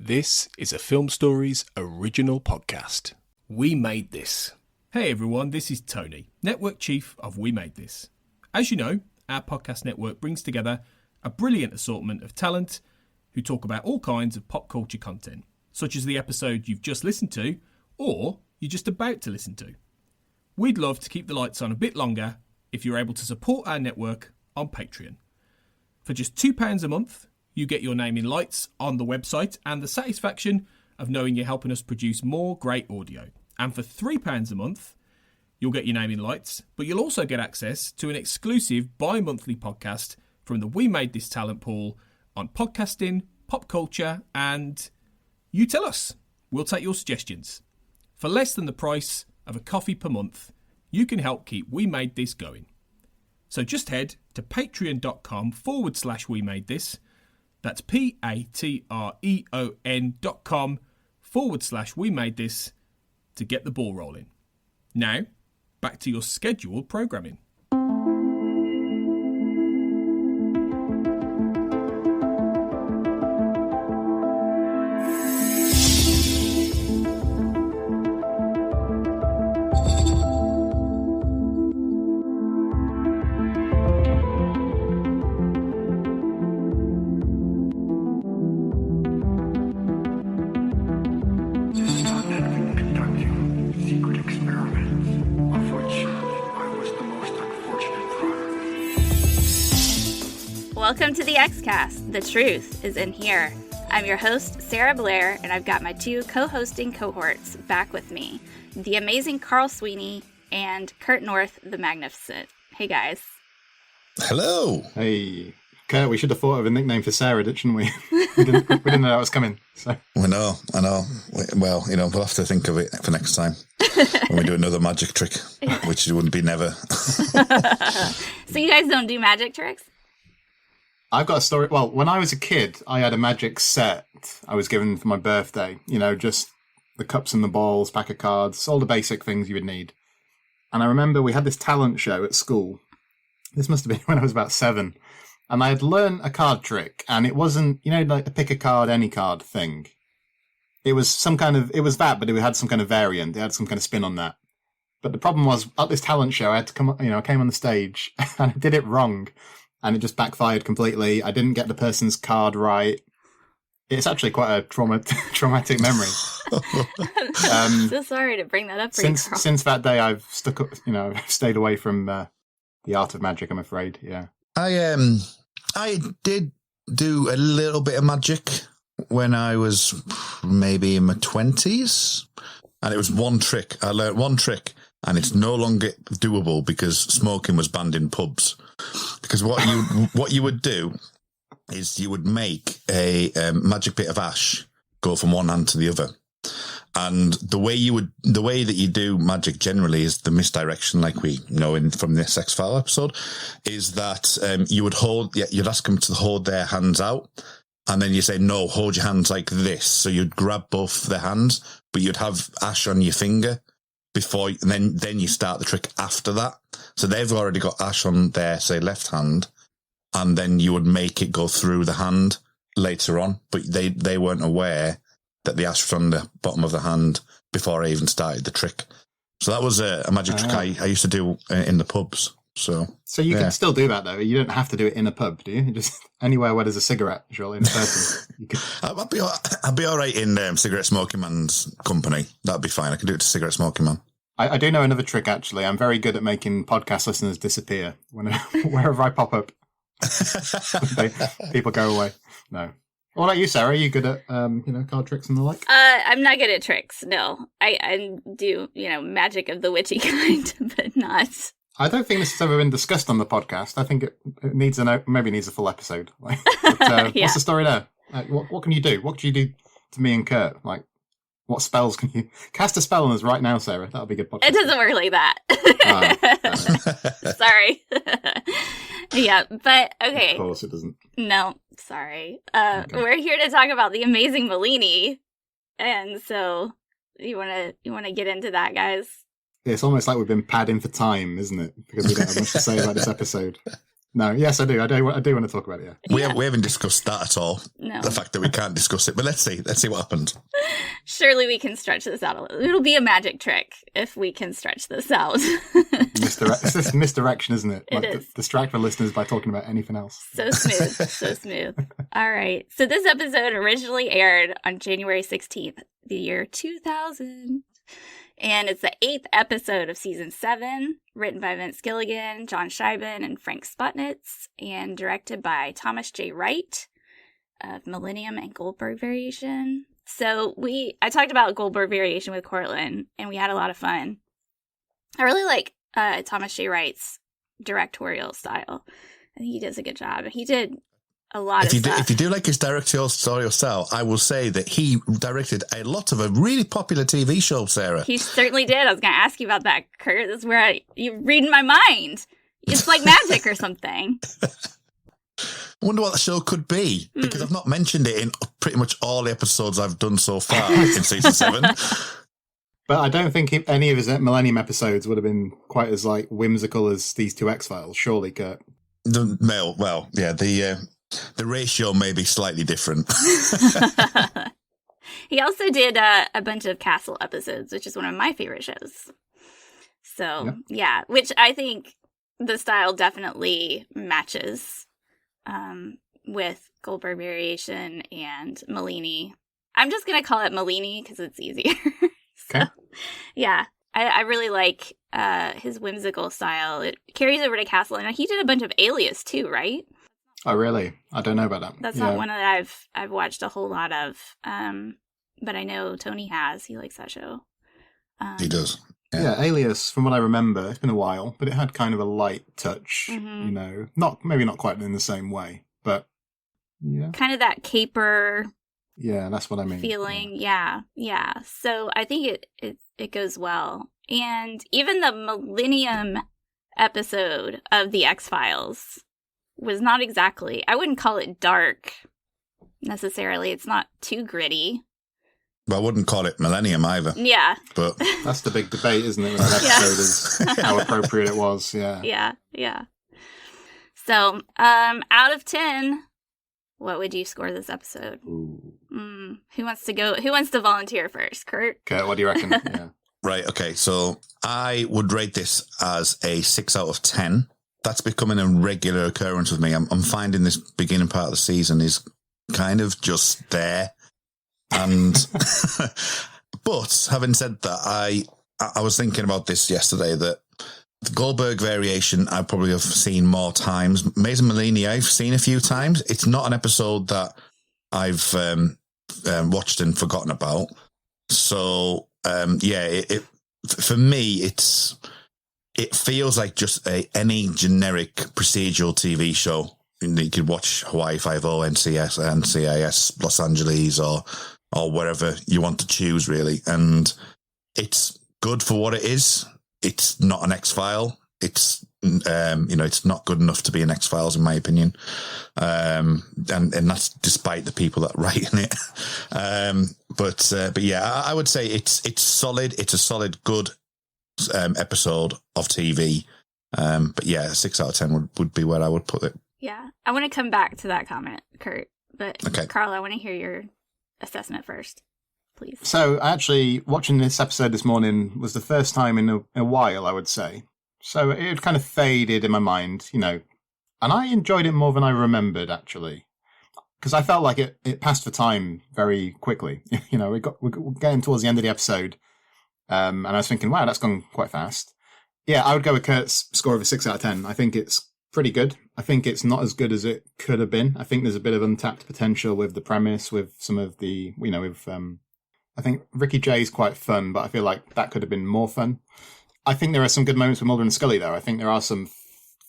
This is a Film Stories original podcast. We Made This. Hey everyone, this is Tony, Network Chief of We Made This. As you know, our podcast network brings together a brilliant assortment of talent who talk about all kinds of pop culture content, such as the episode you've just listened to, or you're just about to listen to. We'd love to keep the lights on a bit longer if you're able to support our network on Patreon. For just £2 a month, you get your name in lights on the website and the satisfaction of knowing you're helping us produce more great audio. And for £3 a month, you'll get your name in lights, but you'll also get access to an exclusive bi-monthly podcast from the We Made This talent pool on podcasting, pop culture, and you tell us. We'll take your suggestions. For less than the price of a coffee per month, you can help keep We Made This going. So just head to patreon.com/We Made This. That's patreon.com/We Made This to get the ball rolling. Now, back to your scheduled programming. Welcome to the X-Cast. The truth is in here. I'm your host, Sarah Blair, and I've got my two co-hosting cohorts back with me, the amazing Carl Sweeney and Kurt North the Magnificent. Hey, guys. Hello. Hey. Kurt, we should have thought of a nickname for Sarah, didn't we? we didn't know that was coming. So. I know. Well, we'll have to think of it for next time when we do another magic trick, which wouldn't be never. So you guys don't do magic tricks? I've got a story. Well, when I was a kid, I had a magic set I was given for my birthday. Just the cups and the balls, pack of cards, all the basic things you would need. And I remember we had this talent show at school. This must have been when I was about 7. And I had learned a card trick, and it wasn't, like the pick a card, any card thing. It was it was that, but it had some kind of variant. It had some kind of spin on that. But the problem was, at this talent show, I had to I came on the stage, and I did it wrong. And it just backfired completely. I didn't get the person's card right. It's actually quite a traumatic memory. I'm so sorry to bring that up for you, Carl. Since that day, I've stayed away from the art of magic, I'm afraid. Yeah. I did do a little bit of magic when I was maybe in my 20s. And it was one trick. I learned one trick. And it's no longer doable because smoking was banned in pubs. Because what you would do is you would make a magic bit of ash go from one hand to the other. And the way that you do magic generally is the misdirection, like we know from this X-File episode, is that you'd ask them to hold their hands out, and then you say, no, hold your hands like this. So you'd grab both their hands, but you'd have ash on your finger before, and then you start the trick after that. So they've already got ash on their, say, left hand, and then you would make it go through the hand later on, but they weren't aware that the ash was on the bottom of the hand before I even started the trick. So that was a magic trick I used to do in the pubs. So you can still do that, though. You don't have to do it in a pub, do you? Just anywhere where there's a cigarette, surely, in a person. I'd be all right in Cigarette Smoking Man's company. That'd be fine. I can do it to Cigarette Smoking Man. I do know another trick, actually. I'm very good at making podcast listeners disappear wherever I pop up. People go away. No. What about you, Sarah? Are you good at card tricks and the like? I'm not good at tricks, no. I do, magic of the witchy kind, but not. I don't think this has ever been discussed on the podcast. I think it needs maybe needs a full episode. But, yeah. What's the story there? What can you do? What could you do to me and Kurt? What spells can you cast a spell on us right now, Sarah? That would be a good podcast. It doesn't work like that. Sorry. Yeah, but okay. Of course it doesn't. No, sorry. Okay. We're here to talk about the Amazing Maleeni, and so you wanna get into that, guys? It's almost like we've been padding for time, isn't it? Because we don't have much to say about this episode. No, yes, I do. I do want to talk about it, yeah. We haven't discussed that at all. No. The fact that we can't discuss it. But let's see what happens. Surely we can stretch this out a little. It'll be a magic trick if we can stretch this out. It's this misdirection, isn't it? It is. Distract the listeners by talking about anything else. So smooth. So smooth. All right. So this episode originally aired on January 16th, the year 2000. And it's the 8th episode of season 7, written by Vince Gilligan, John Scheiben, and Frank Spotnitz, and directed by Thomas J. Wright of Millennium and Goldberg Variation. So I talked about Goldberg Variation with Cortlan, and we had a lot of fun. I really like Thomas J. Wright's directorial style. I think he does a good job. He did a lot of stuff. If you do like his directorial style, I will say that he directed a lot of a really popular TV show, Sarah. He certainly did. I was going to ask you about that, Kurt. This is where you're reading my mind. It's like magic or something. I wonder what the show could be, because I've not mentioned it in pretty much all the episodes I've done so far in season 7. But I don't think any of his Millennium episodes would have been quite as like whimsical as these two X-Files, surely, Kurt. The ratio may be slightly different. He also did a bunch of Castle episodes, which is one of my favorite shows. So, yeah, which I think the style definitely matches with Goldberg Variation and Maleeni. I'm just going to call it Maleeni because it's easier. Okay. Yeah, I really like his whimsical style. It carries over to Castle, and he did a bunch of Alias too, right? Oh, really? I don't know about that. That's not one that I've watched a whole lot of, but I know Tony has. He likes that show. He does. Yeah, Alias, from what I remember, it's been a while, but it had kind of a light touch, you know, maybe not quite in the same way, but yeah. Kind of that caper. Yeah, that's what I mean. Feeling, yeah. So I think it goes well. And even the Millennium episode of The X-Files was not exactly, I wouldn't call it dark necessarily. It's not too gritty. But I wouldn't call it Millennium either. Yeah. But that's the big debate, isn't it? With that episode is how appropriate it was. Yeah. Yeah. So, out of 10, what would you score this episode? Who wants to volunteer first? Kurt? Okay, what do you reckon? Yeah. Right, okay, so I would rate this as a 6 out of 10. That's becoming a regular occurrence with me. I'm finding this beginning part of the season is kind of just there. And, but having said that, I was thinking about this yesterday, that the Goldberg Variation I probably have seen more times. Amazing Maleeni I've seen a few times. It's not an episode that I've watched and forgotten about. So, for me, it feels like just any generic procedural TV show. You could watch Hawaii Five-O, NCIS, Los Angeles, or wherever you want to choose, really. And it's good for what it is. It's not an X-File. It's it's not good enough to be an X-Files, in my opinion. And that's despite the people that write in it. But yeah, I would say it's solid. It's a solid, good episode of TV. But yeah, 6 out of 10 would be where I would put it. Yeah. I want to come back to that comment, Kurt. But okay. Carl, I want to hear your assessment first, please. So actually, watching this episode this morning was the first time in a while, I would say. So it kind of faded in my mind, and I enjoyed it more than I remembered, actually, because I felt like it passed for time very quickly. We're getting towards the end of the episode, and I was thinking, wow, that's gone quite fast. Yeah, I would go with Kurt's score of a 6 out of 10. I think it's pretty good. I think it's not as good as it could have been. I think there's a bit of untapped potential with the premise, with some of the, I think Ricky Jay is quite fun, but I feel like that could have been more fun. I think there are some good moments with Mulder and Scully, though. I think there are some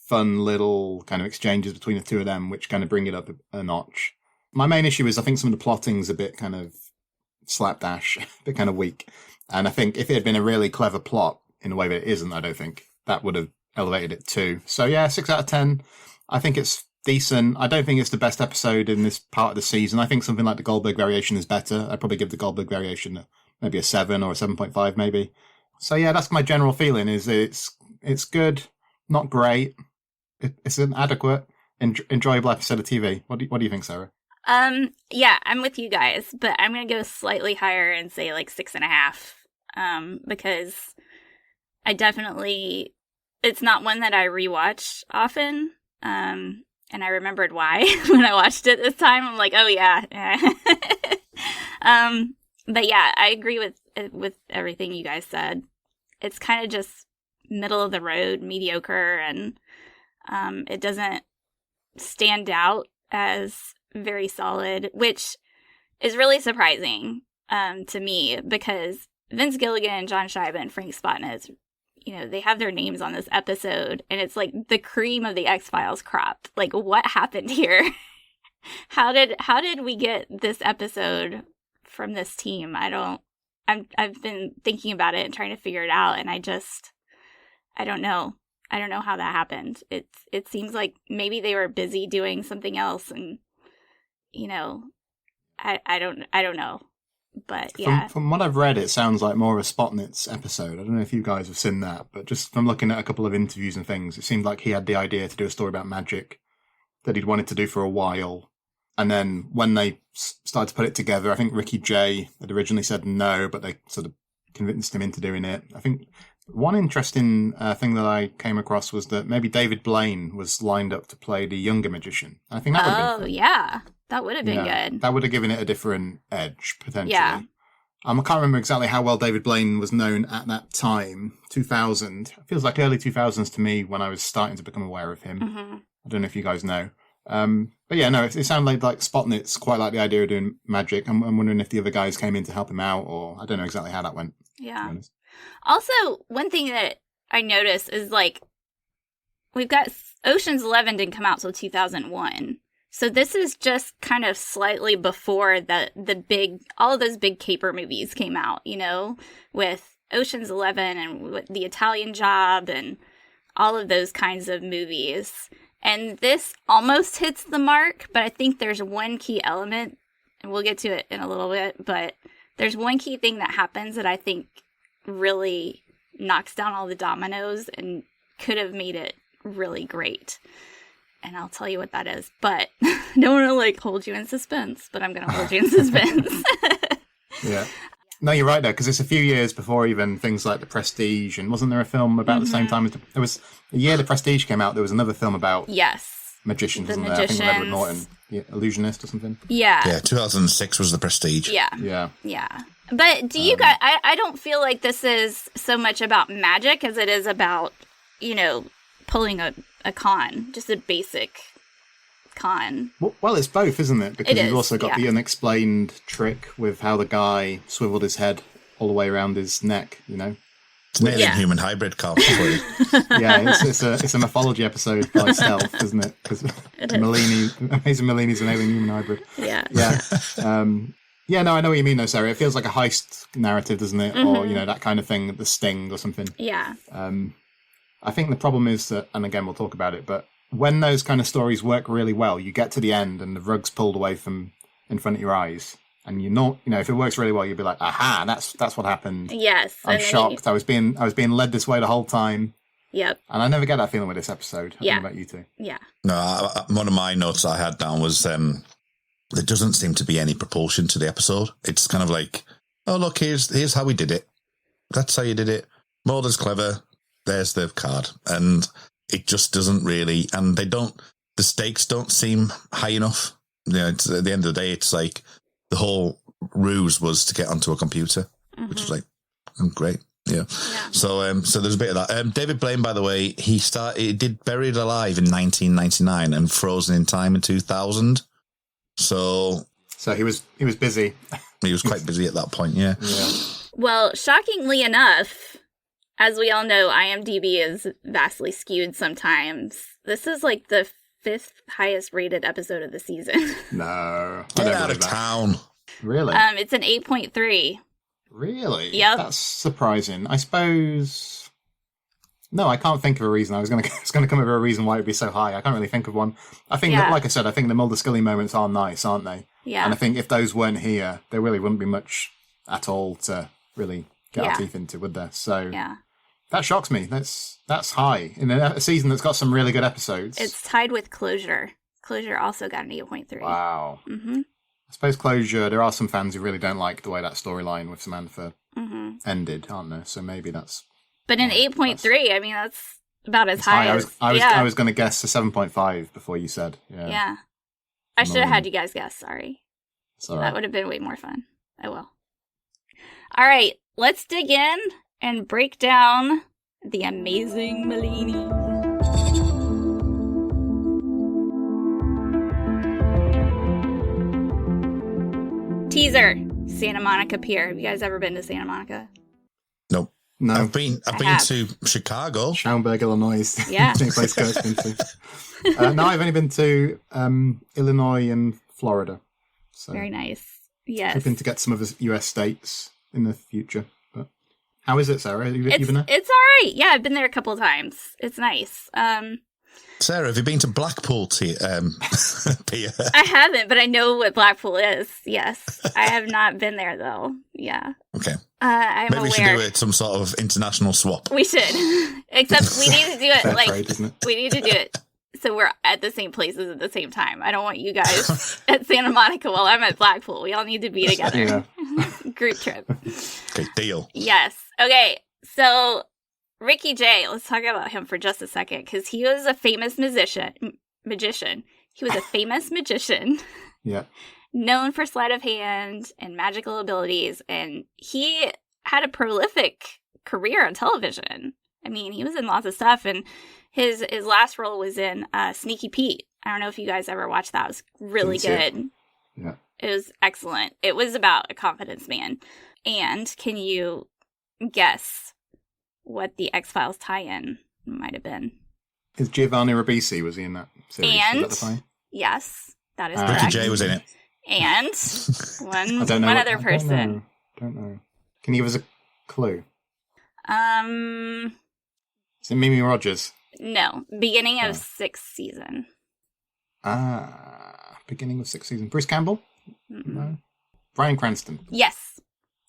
fun little kind of exchanges between the two of them, which kind of bring it up a notch. My main issue is I think some of the plotting's a bit kind of slapdash, a bit kind of weak. And I think if it had been a really clever plot in a way that it isn't, I don't think that would have elevated it too. So yeah, 6 out of 10. I think it's decent. I don't think it's the best episode in this part of the season. I think something like the Goldberg Variation is better. I'd probably give the Goldberg Variation maybe a 7 or a 7.5 maybe. So yeah, that's my general feeling, is it's good, not great, it's an adequate, enjoyable episode of TV. What do you think, Sarah? Yeah, I'm with you guys, but I'm gonna go slightly higher and say like 6.5. Because I definitely, it's not one that I rewatch often. And I remembered why when I watched it this time. I'm like, oh yeah. But yeah, I agree with everything you guys said. It's kind of just middle of the road, mediocre, and it doesn't stand out as very solid, which is really surprising to me, because Vince Gilligan, John Scheibe, and Frank Spotnitz, they have their names on this episode, and it's like the cream of the X-Files crop. Like, what happened here? How did we get this episode from this team? I've been thinking about it and trying to figure it out, and I don't know. I don't know how that happened. It seems like maybe they were busy doing something else, and I don't know. But yeah, from what I've read, it sounds like more of a Spotnitz episode. I don't know if you guys have seen that, but just from looking at a couple of interviews and things, it seemed like he had the idea to do a story about magic that he'd wanted to do for a while. And then when they started to put it together, I think Ricky Jay had originally said no, but they sort of convinced him into doing it. I think one interesting thing that I came across was that maybe David Blaine was lined up to play the younger magician. I think that would have been fun. Yeah. That would have been good. That would have given it a different edge, potentially. Yeah. I can't remember exactly how well David Blaine was known at that time, 2000. It feels like early 2000s to me when I was starting to become aware of him. Mm-hmm. I don't know if you guys know. But yeah, no, it sounded like Spotnitz quite like the idea of doing magic. I'm wondering if the other guys came in to help him out, or I don't know exactly how that went. Yeah. Also, one thing that I noticed is, like, we've got Ocean's 11 didn't come out till 2001. So this is just kind of slightly before all of those big caper movies came out, with Ocean's 11 and with The Italian Job and all of those kinds of movies. And this almost hits the mark, but I think there's one key element, and we'll get to it in a little bit, but there's one key thing that happens that I think really knocks down all the dominoes and could have made it really great. And I'll tell you what that is, but I don't want to hold you in suspense, but I'm going to hold you in suspense. Yeah. No, you're right, though, because it's a few years before even things like The Prestige, and wasn't there a film about the same time? There was a year The Prestige came out, there was another film about magicians, wasn't there? I think Edward Norton, Illusionist or something. Yeah. Yeah, 2006 was The Prestige. Yeah. But do you guys, I don't feel like this is so much about magic as it is about, pulling a con, just a basic con. Well, it's both, isn't it? Because you've also got the unexplained trick with how the guy swiveled his head all the way around his neck, It's an alien-human hybrid, Carl. Yeah, it's a mythology episode by itself, isn't it? Because Amazing Maleeni's an alien-human hybrid. Yeah. Yeah, no, I know what you mean, though, Sarah. It feels like a heist narrative, doesn't it? Mm-hmm. Or, that kind of thing, The Sting or something. Yeah. I think the problem is that, and again, we'll talk about it, but when those kind of stories work really well, you get to the end and the rug's pulled away from in front of your eyes. And you're not, if it works really well, you'll be like, aha, that's what happened. Yes. I'm shocked. I was being led this way the whole time. Yep. And I never get that feeling with this episode. I don't know about you two. Yeah. No, one of my notes I had down was there doesn't seem to be any propulsion to the episode. It's kind of like, oh, look, here's how we did it. That's how you did it. Mulder's clever. There's the card. And it just doesn't really, and the stakes don't seem high enough. It's, at the end of the day, it's like the whole ruse was to get onto a computer, which was like, great. Yeah. So there's a bit of that. David Blaine, by the way, he did Buried Alive in 1999 and Frozen in Time in 2000. So he was busy. He was quite busy at that point, yeah. Well, shockingly enough, as we all know, IMDb is vastly skewed sometimes. This is like the 5th highest rated episode of the season. No. Get out of town. Really? It's an 8.3. Really? Yep. That's surprising. I suppose. No, I can't think of a reason. I was going to come up with a reason why it'd be so high. I can't really think of one. I think that, like I said, I think the Mulder Scully moments are nice, aren't they? Yeah. And I think if those weren't here, there really wouldn't be much at all to really get our teeth into, would there? So That shocks me. That's high in a season that's got some really good episodes. It's tied with Closure. Closure also got an 8.3. Wow. Mm-hmm. I suppose Closure, there are some fans who really don't like the way that storyline with Samantha ended, aren't there? So maybe that's... But an 8.3, I mean, that's about as high as... I was going to guess a 7.5 before you said. Yeah. I should have had you guys guess, sorry. Right. That would have been way more fun. Oh well. All right, let's dig in and break down the Amazing Maleeni. Teaser, Santa Monica Pier. Have you guys ever been to Santa Monica? Nope. No. I've been to Chicago. Schaumburg, Illinois. Yeah. The only place Kurt's been to. No, I've only been to Illinois and Florida. So Very nice. Yes. hoping to get some of the US states in the future. But how is it, Sarah? Have you been there? It's all right. Yeah, I've been there a couple of times. It's nice. Sarah, have you been to Blackpool Pier? I haven't, but I know what Blackpool is. Yes. I have not been there, though. Yeah. Okay. I'm Maybe aware. we should do it some sort of international swap. We should. Except we need to do it Fair like trade, isn't it? we need to do it so we're at the same places at the same time. I don't want you guys at Santa Monica while I'm at Blackpool. We all need to be together. Yeah. Group trip. Okay, deal. Yes. Okay. So Ricky Jay, let's talk about him for just a second because he was a famous magician. He was a famous magician. Yeah. Known for sleight of hand and magical abilities, and he had a prolific career on television. I mean, he was in lots of stuff, and his last role was in Sneaky Pete. I don't know if you guys ever watched that. It was really good. Yeah. It was excellent. It was about a confidence man. And can you guess what the X-Files tie-in might have been? Is Giovanni Ribisi, was he in that series? And was that the tie? yes, that is Ricky correct. Ricky Jay was in it. And I don't know. one other person. Don't know. Can you give us a clue? Is it Mimi Rogers? No. Beginning of sixth season. Beginning of sixth season. Bruce Campbell? No. Bryan Cranston. Yes.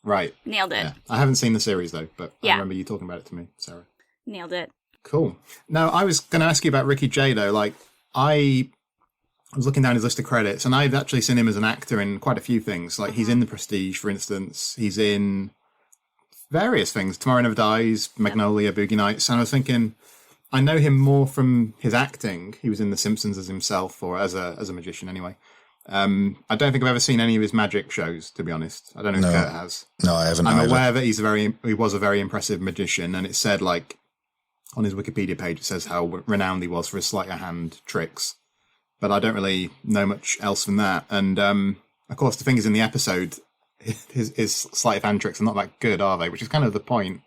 Right. Nailed it. Yeah. I haven't seen the series though, but Yeah. I remember you talking about it to me, Sarah. Nailed it. Cool. Now, I was going to ask you about Ricky Jay though. Like, I was looking down his list of credits, and I've actually seen him as an actor in quite a few things. Like, he's in The Prestige, for instance. He's in various things. Tomorrow Never Dies, Magnolia, Boogie Nights. And I was thinking, I know him more from his acting. He was in The Simpsons as himself, or as a magician anyway. I don't think I've ever seen any of his magic shows, to be honest. I don't know if Kurt has. No, I haven't. I'm either. aware that he was a very impressive magician, and it said, like, on his Wikipedia page, it says how renowned he was for his sleight of hand tricks. But I don't really know much else than that. And, of course, the thing is, in the episode, his sleight of hand tricks are not that good, are they? Which is kind of the point.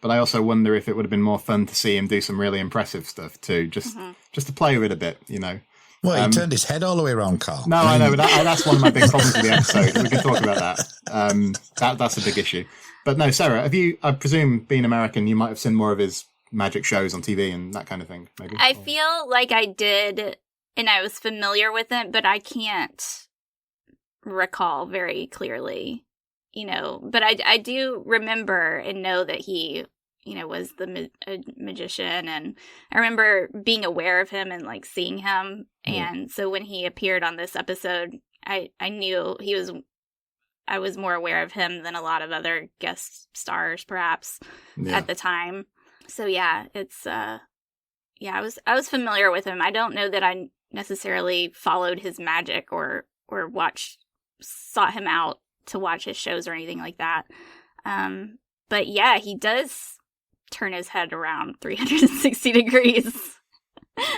But I also wonder if it would have been more fun to see him do some really impressive stuff too, just to play with it a bit, you know. Well, he turned his head all the way around, Carl. No, I know, but that's one of my big problems with the episode. We can talk about that. That's a big issue. But no, Sarah, I presume, being American, you might have seen more of his magic shows on TV and that kind of thing, maybe? I feel like I did, and I was familiar with it, but I can't recall very clearly, you know. But I do remember and know that he, you know, was a magician, and I remember being aware of him and like seeing him. And so when he appeared on this episode, I knew I was more aware of him than a lot of other guest stars perhaps at the time. So yeah, it's I was familiar with him. I don't know that I necessarily followed his magic or sought him out to watch his shows or anything like that. But yeah, he does turn his head around 360 degrees.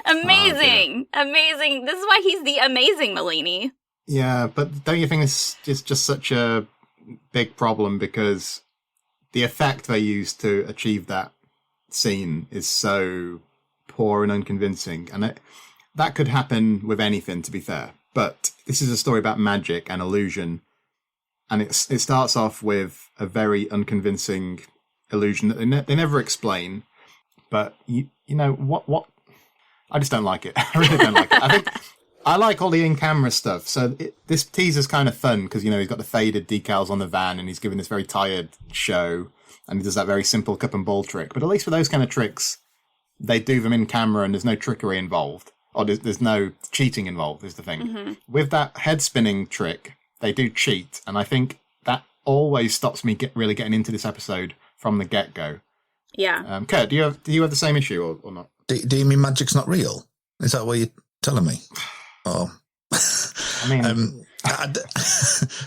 Amazing. Amazing. This is why he's the Amazing Maleeni. Yeah, but don't you think this is just such a big problem, because the effect they used to achieve that scene is so poor and unconvincing, and that could happen with anything, to be fair. But this is a story about magic and illusion, and it starts off with a very unconvincing illusion that they never explain. But you know what? I just don't like it. I really don't like it. I think I like all the in-camera stuff. So this teaser's kind of fun because, you know, he's got the faded decals on the van and he's giving this very tired show. and he does that very simple cup and ball trick. But at least for those kind of tricks, they do them in camera and there's no trickery involved. Or there's no cheating involved, is the thing. Mm-hmm. With that head spinning trick, they do cheat. And I think that always stops me really getting into this episode from the get-go. Yeah. Kurt, do you have the same issue or not? Do you mean magic's not real? Is that what you're telling me? Oh. I mean...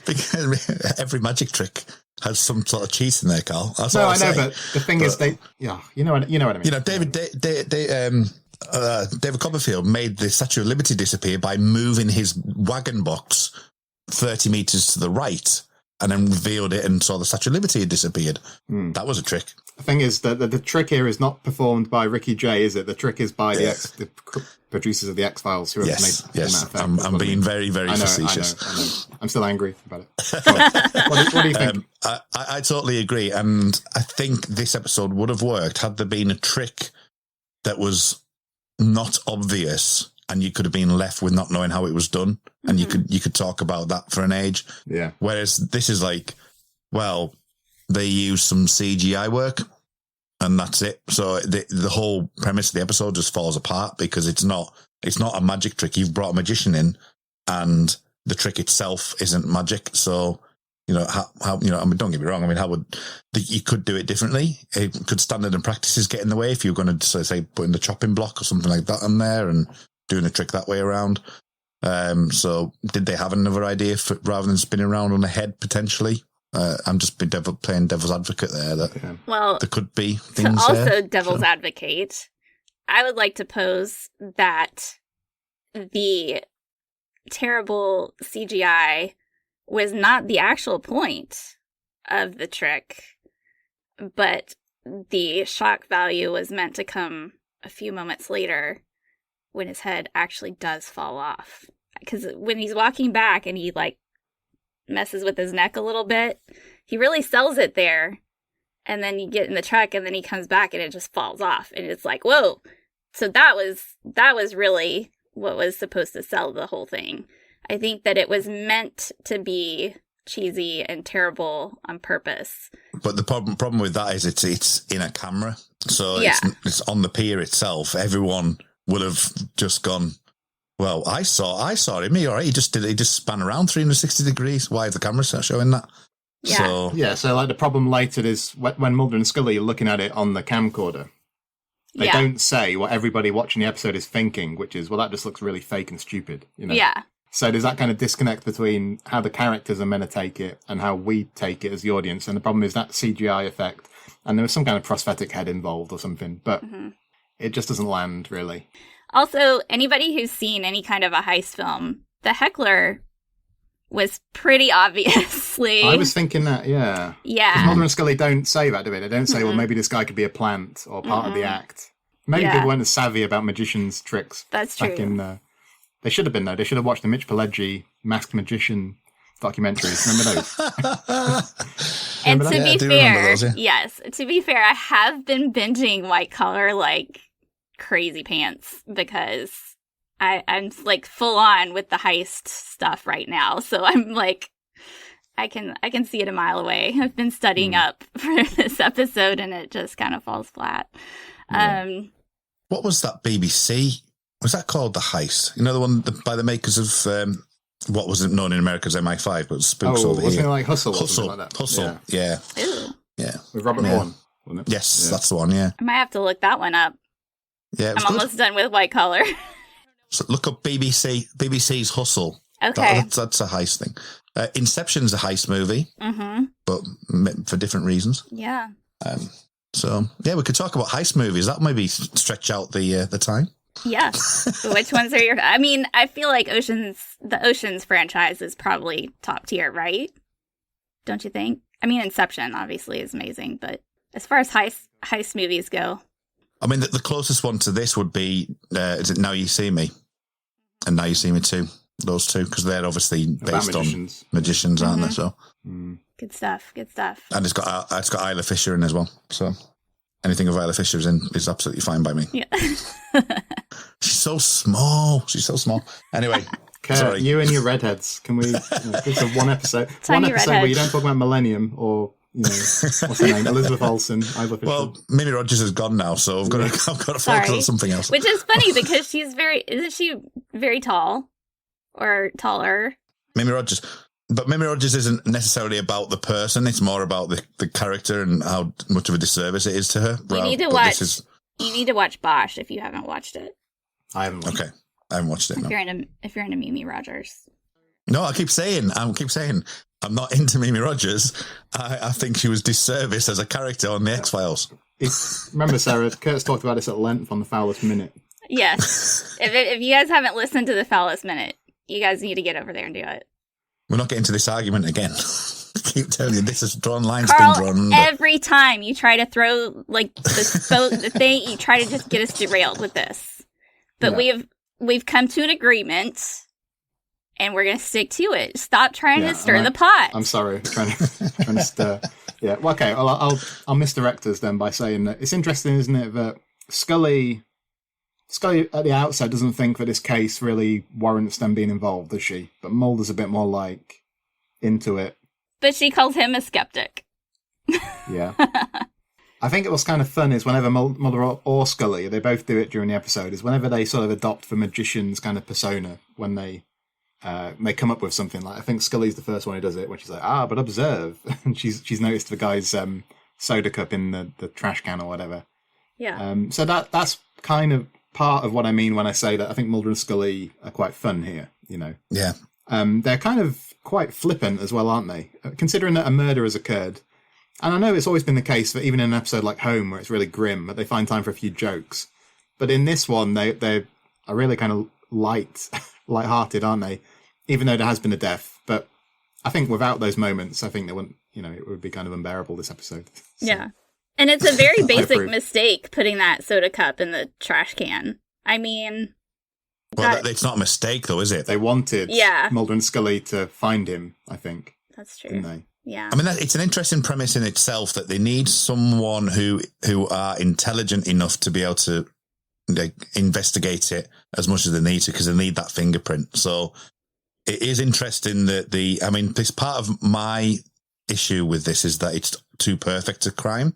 because every magic trick has some sort of cheat in there, Carl. That's no, all I know, say. but the thing is, you know what I mean. You know, David Copperfield made the Statue of Liberty disappear by moving his wagon box 30 meters to the right, and then revealed it and saw the Statue of Liberty had disappeared. That was a trick. The thing is that the trick here is not performed by Ricky Jay, is it? The trick is by the producers of the X-Files who have made that effect. I'm being very, very facetious. I know. I'm still angry about it. What do you think? I totally agree, and I think this episode would have worked had there been a trick that was not obvious, and you could have been left with not knowing how it was done, and you could talk about that for an age. Yeah. Whereas this is like, well, they use some CGI work, and that's it. So the whole premise of the episode just falls apart because it's not a magic trick. You've brought a magician in, and the trick itself isn't magic. So, you know, how you know, I mean, don't get me wrong. I mean, you could do it differently. Could standard and practices get in the way if you're going to say putting the chopping block or something like that in there and doing the trick that way around? So did they have another idea rather than spinning around on the head potentially? I'm just playing devil's advocate there. There could be things to also there. devil's advocate, I would like to pose that the terrible CGI was not the actual point of the trick, but the shock value was meant to come a few moments later when his head actually does fall off. Because when he's walking back and he messes with his neck a little bit, he really sells it there, and then you get in the truck and then he comes back and it just falls off, and it's like, whoa. So that was really what was supposed to sell the whole thing. I think that it was meant to be cheesy and terrible on purpose. But the problem with that is it's in a camera, so it's on the pier itself. Everyone would have just gone, well, I saw him. He all right. He just span around 360 degrees. Why is the camera not showing that? Yeah. So like the problem later is when Mulder and Scully are looking at it on the camcorder, they don't say what everybody watching the episode is thinking, which is, well, that just looks really fake and stupid. You know? Yeah. So there's that kind of disconnect between how the characters are meant to take it and how we take it as the audience. And the problem is that CGI effect, and there was some kind of prosthetic head involved or something, but it just doesn't land really. Also, anybody who's seen any kind of a heist film, the heckler was pretty obviously... I was thinking that, yeah. Yeah. Because Mulder and Scully don't say that, do they? They don't say, well, maybe this guy could be a plant or part of the act. Maybe people weren't as savvy about magicians' tricks. That's back true. in They should have been, though. They should have watched the Mitch Pileggi Masked Magician documentaries. Remember those? And to be fair, those, yes, to be fair, I have been binging White Collar like crazy pants because I'm like full on with the heist stuff right now. So I'm like, I can see it a mile away. I've been studying up for this episode and it just kind of falls flat. What was that BBC? Was that called The Heist? You know, the one by the makers of what was known in America as MI5, but Spooks over here. Wasn't it like Hustle or something like that? Hustle, yeah. Yeah. With Robert Horn, wasn't it? Yes, that's the one, yeah. I might have to look that one up. Yeah, I'm almost done with White Collar. So look up BBC's Hustle. Okay. That's a heist thing. Inception's a heist movie, but for different reasons. Yeah. So, yeah, we could talk about heist movies. That maybe stretch out the time. Yeah. Which ones are your... I mean, I feel like the Oceans franchise is probably top tier, right? Don't you think? I mean, Inception, obviously, is amazing, but as far as heist movies go... I mean, the closest one to this would be, is it Now You See Me? And Now You See Me Too. Those two, because they're obviously based on magicians, aren't they? So, Good stuff. and it's got Isla Fisher in as well. So anything of Isla Fisher's in is absolutely fine by me. Yeah. She's so small. Anyway, Kurt, sorry. you and your redheads. Can we? This is one episode. Tiny One episode where you redheads. don't talk about Millennium or You know, what's her name? Elizabeth Olsen. Well, Mimi Rogers is gone now, so I've got to focus on something else. Which is funny because isn't she very tall or taller? Mimi Rogers. But Mimi Rogers isn't necessarily about the person. It's more about the character and how much of a disservice it is to her. You need to watch Bosch if you haven't watched it. I haven't watched it. Okay. I haven't watched it. If you're into Mimi Rogers. No, I keep saying I'm not into Mimi Rogers. I think she was disservice as a character on the X-Files. Remember, Sarah, Kurt's talked about this at length on the Foulest Minute. Yes. if you guys haven't listened to the Foulest Minute, you guys need to get over there and do it. We're not getting to this argument again. I keep telling you, this is drawn lines Carl, been drawn under. Every time you try to throw like the thing, you try to just get us derailed with this. But we've come to an agreement, and we're going to stick to it. Stop trying to stir the pot. I'm sorry, trying to stir. Yeah. Well, okay. Well, I'll misdirect us then by saying that it's interesting, isn't it, that Scully at the outset doesn't think that this case really warrants them being involved, does she? But Mulder's a bit more like into it. But she calls him a skeptic. Yeah. I think it was kind of fun is whenever Mulder or Scully, they both do it during the episode, is whenever they sort of adopt the magician's kind of persona, when they come up with something. Like, I think Scully's the first one who does it, when she's like, but observe. And she's noticed the guy's soda cup in the trash can or whatever. Yeah. So that's kind of part of what I mean when I say that I think Mulder and Scully are quite fun here, you know. Yeah. They're kind of quite flippant as well, aren't they? Considering that a murder has occurred. And I know it's always been the case that even in an episode like Home, where it's really grim, that they find time for a few jokes. But in this one, they are really kind of light-hearted, aren't they? Even though there has been a death. But I think without those moments, I think they wouldn't, it would be kind of unbearable, this episode. So. Yeah. And it's a very basic mistake putting that soda cup in the trash can. I mean... Well, it's not a mistake, though, is it? They wanted Mulder and Scully to find him, I think. That's true. Didn't they? Yeah. I mean, it's an interesting premise in itself that they need someone who are intelligent enough to be able to investigate it as much as they need to, because they need that fingerprint. So it is interesting that this part of my issue with this is that it's too perfect a crime.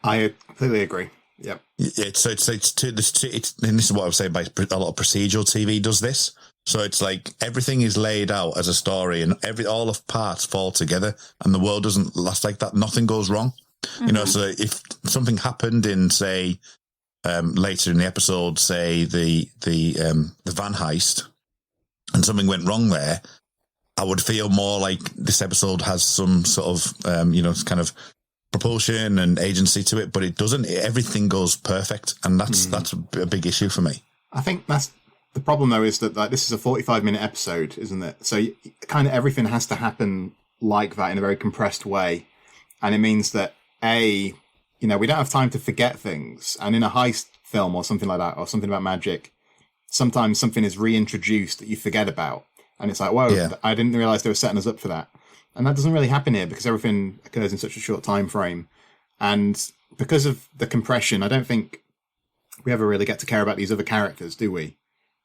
I completely agree. Yep. And this is what I was saying. By a lot of procedural TV does this. So it's like everything is laid out as a story, and all of parts fall together, and the world doesn't last like that. Nothing goes wrong. Mm-hmm. So if something happened in, say, later in the episode, say the van heist, and something went wrong there, I would feel more like this episode has some sort of kind of propulsion and agency to it, but it doesn't. Everything goes perfect, and that's a big issue for me. I think that's the problem, though, is that this is a 45-minute episode, isn't it? So kind of everything has to happen like that in a very compressed way, and it means that we don't have time to forget things. And in a heist film or something like that, or something about magic, sometimes something is reintroduced that you forget about, and it's like, whoa, I didn't realize they were setting us up for that. And that doesn't really happen here because everything occurs in such a short time frame. And because of the compression, I don't think we ever really get to care about these other characters, do we?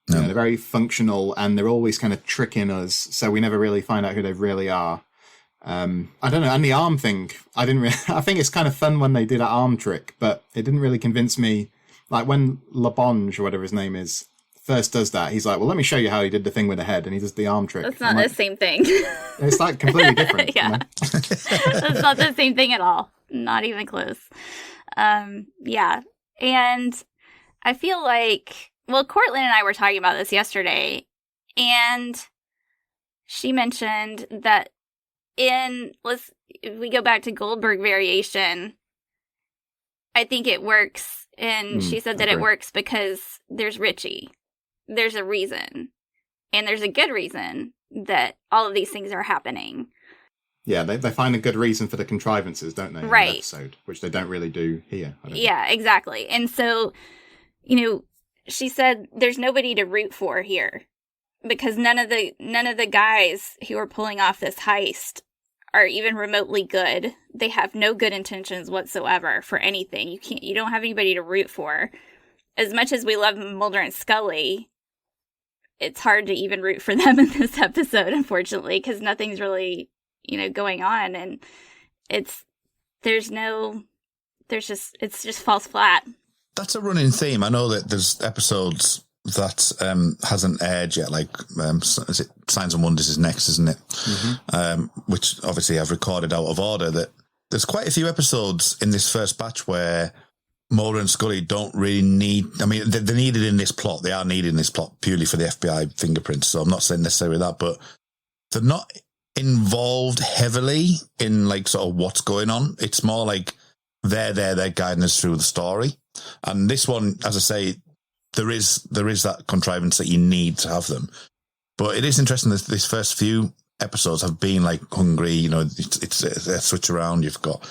No. They're very functional, and they're always kind of tricking us, so we never really find out who they really are. I don't know. And the arm thing, I think it's kind of fun when they do that arm trick, but it didn't really convince me. Like when LaBonge, or whatever his name is, first does that, he's like, well, let me show you how he did the thing with the head, and he does the arm trick. That's not the same thing. It's like completely different. Yeah. That's not the same thing at all. Not even close. Yeah. And I feel like, Cortlan and I were talking about this yesterday, and she mentioned that if we go back to Goldberg variation, I think it works. And she said that it works because there's Richie. There's a reason. And there's a good reason that all of these things are happening. Yeah, they find a good reason for the contrivances, don't they? Right. In the episode, which they don't really do here. Yeah, exactly. And so, she said there's nobody to root for here because none of the guys who are pulling off this heist are even remotely good. They have no good intentions whatsoever for anything. You don't have anybody to root for. As much as we love Mulder and Scully, it's hard to even root for them in this episode, unfortunately, because nothing's really, going on. And it's it's just falls flat. That's a running theme. I know that there's episodes that hasn't aired yet, like is it Signs and Wonders is next, isn't it? Mm-hmm. Which obviously I've recorded out of order. That there's quite a few episodes in this first batch where Mulder and Scully don't really need. I mean, they're needed in this plot. They are needed in this plot purely for the FBI fingerprints. So I'm not saying necessarily that, but they're not involved heavily in like sort of what's going on. It's more like they're guiding us through the story. And this one, as I say, there is that contrivance that you need to have them. But it is interesting that these first few episodes have been like hungry. You know, it's a switch around. You've got,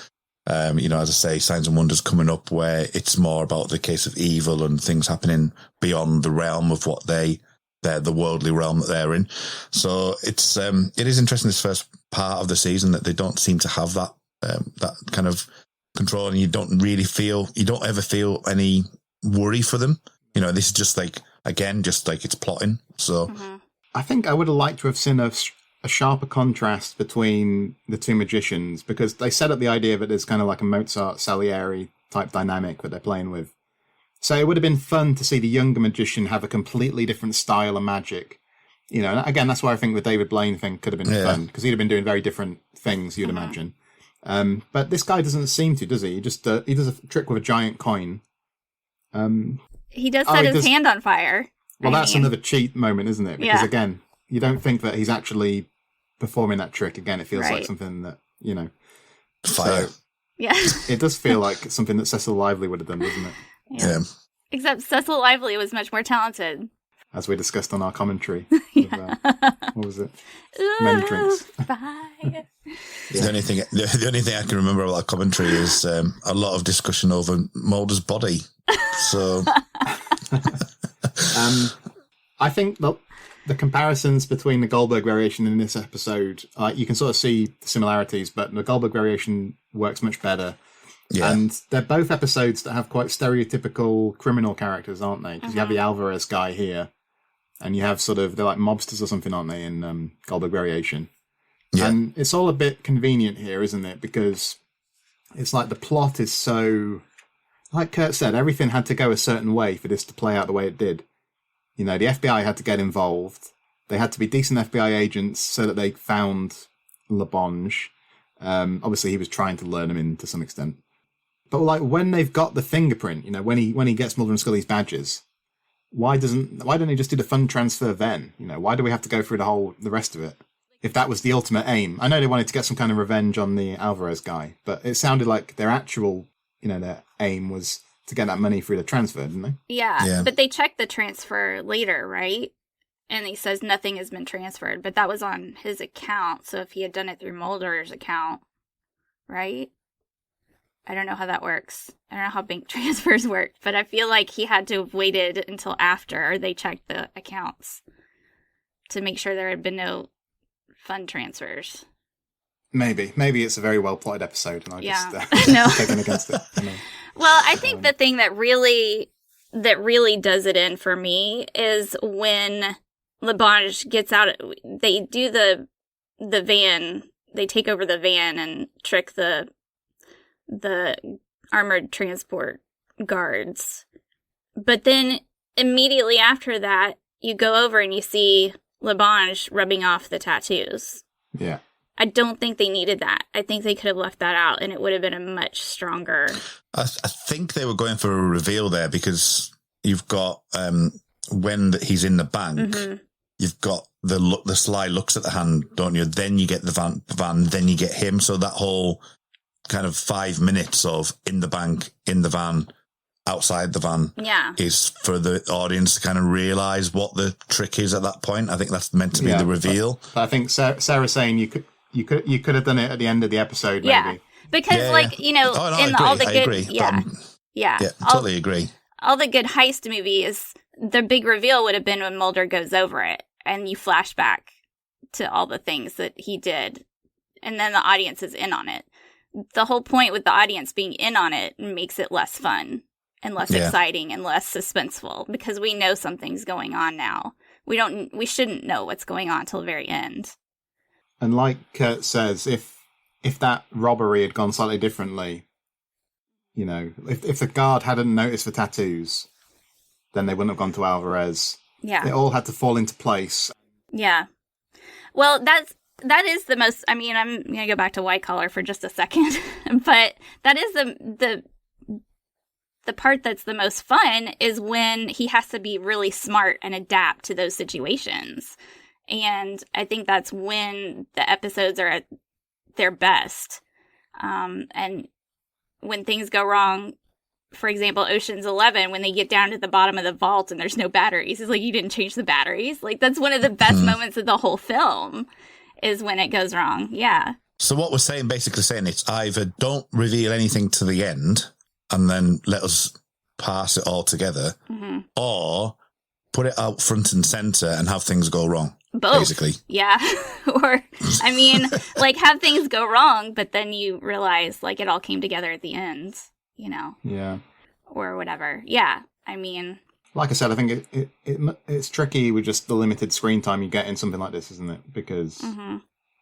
you know, as I say, Signs and Wonders coming up where it's more about the case of evil and things happening beyond the realm of what they're the worldly realm that they're in. So it is interesting this first part of the season that they don't seem to have that kind of control, and you don't ever feel any worry for them. You know, this is just like it's plotting. So I think I would have liked to have seen a sharper contrast between the two magicians, because they set up the idea of it as kind of like a Mozart Salieri type dynamic that they're playing with. So it would have been fun to see the younger magician have a completely different style of magic. You know, and again, that's why I think the David Blaine thing could have been fun, because he'd have been doing very different things, you'd imagine. But this guy doesn't seem to, does he? He just he does a trick with a giant coin. He does set his hand on fire. Well, that's another cheat moment, isn't it? Because again, you don't think that he's actually performing that trick. Again, it feels like something that, you know, fire. So, it does feel like something that Cecil Lively would have done, doesn't it? Yeah. Except Cecil Lively was much more talented. As we discussed on our commentary. With, what was it? Many drinks. Bye. The only thing I can remember about that commentary is a lot of discussion over Mulder's body. So I think the comparisons between the Goldberg variation in this episode, you can sort of see the similarities, but the Goldberg variation works much better. Yeah. And they're both episodes that have quite stereotypical criminal characters, aren't they? Because you have the Alvarez guy here, and you have they're like mobsters or something, aren't they, in Goldberg variation? Yeah. And it's all a bit convenient here, isn't it? Because it's like the plot is so, like Kurt said, everything had to go a certain way for this to play out the way it did. You know, the FBI had to get involved. They had to be decent FBI agents so that they found LaBonge. Obviously, he was trying to lure them in to some extent. But like when they've got the fingerprint, you know, when he gets Mulder and Scully's badges, why don't he just do the fund transfer then? You know, why do we have to go through the rest of it? If that was the ultimate aim. I know they wanted to get some kind of revenge on the Alvarez guy, but it sounded like their actual, you know, their aim was to get that money through the transfer, didn't they? Yeah. But they checked the transfer later, right? And he says nothing has been transferred, but that was on his account. So if he had done it through Mulder's account, right? I don't know how that works. I don't know how bank transfers work, but I feel like he had to have waited until after they checked the accounts to make sure there had been no fund transfers. Maybe it's a very well plotted episode, and I just taken against it. You know. Well, I think the thing that really does it in for me is when LaBonge gets out. They do the van. They take over the van and trick the armored transport guards. But then immediately after that, you go over and you see LaBonge rubbing off the tattoos. Yeah. I don't think they needed that. I think they could have left that out and it would have been a much stronger... I think they were going for a reveal there because you've got, when he's in the bank, you've got the sly looks at the hand, don't you? Then you get the van, then you get him. So that whole kind of 5 minutes of in the bank, in the van, outside the van is for the audience to kind of realise what the trick is at that point. I think that's meant to be the reveal. But I think Sarah's saying you could have done it at the end of the episode, maybe. Because you know, all the good, I totally agree. All the good heist movies, the big reveal would have been when Mulder goes over it, and you flash back to all the things that he did, and then the audience is in on it. The whole point with the audience being in on it makes it less fun and less exciting and less suspenseful because we know something's going on now. We shouldn't know what's going on till the very end. And like Kurt says, if if that robbery had gone slightly differently, you know, if the guard hadn't noticed the tattoos, then they wouldn't have gone to Alvarez. Yeah. It all had to fall into place. Yeah. Well, that is the most, I mean, I'm going to go back to White Collar for just a second, but that is the part that's the most fun is when he has to be really smart and adapt to those situations. And I think that's when the episodes are at their best. And when things go wrong, for example, Ocean's 11, when they get down to the bottom of the vault and there's no batteries, it's like, you didn't change the batteries. Like, that's one of the best moments of the whole film is when it goes wrong. Yeah. So what we're basically saying, it's either don't reveal anything to the end and then let us pass it all together, or put it out front and center and have things go wrong. Both. Basically. Yeah. Or, I mean, like, have things go wrong, but then you realize, like, it all came together at the end, you know? Yeah. Or whatever. Yeah. I mean... Like I said, I think it's tricky with just the limited screen time you get in something like this, isn't it? Because,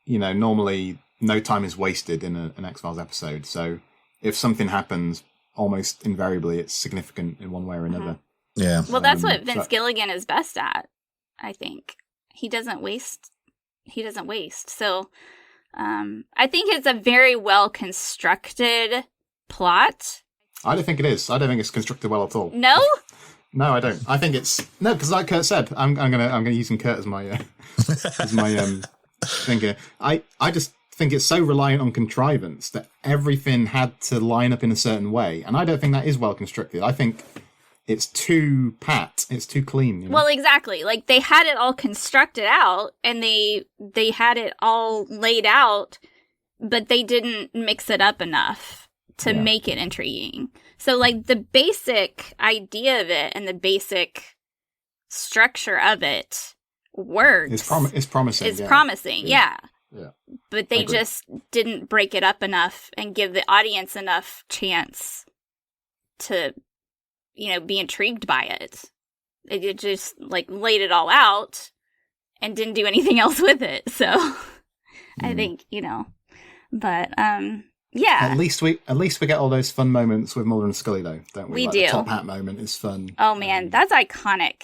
you know, normally no time is wasted in an X-Files episode. So if something happens, almost invariably it's significant in one way or another. Yeah. Well, that's what Vince Gilligan is best at, I think. He doesn't waste. So I think it's a very well constructed plot. I don't think it is. I don't think it's constructed well at all. No? No, I don't. I think it's because, like Kurt said, I'm gonna using Kurt as my thinker. I just think it's so reliant on contrivance that everything had to line up in a certain way, and I don't think that is well constructed. I think it's too pat. It's too clean. You know? Well, exactly. Like, they had it all constructed out, and they had it all laid out, but they didn't mix it up enough to make it intriguing. So, like, the basic idea of it and the basic structure of it works. It's promising. It's promising, yeah. Yeah. But they just didn't break it up enough and give the audience enough chance to, you know, be intrigued by it. It just, like, laid it all out and didn't do anything else with it. So, I think, you know, but, yeah. At least we get all those fun moments with Mulder and Scully, though, don't we? We like do. The top hat moment is fun. Oh, man, that's iconic.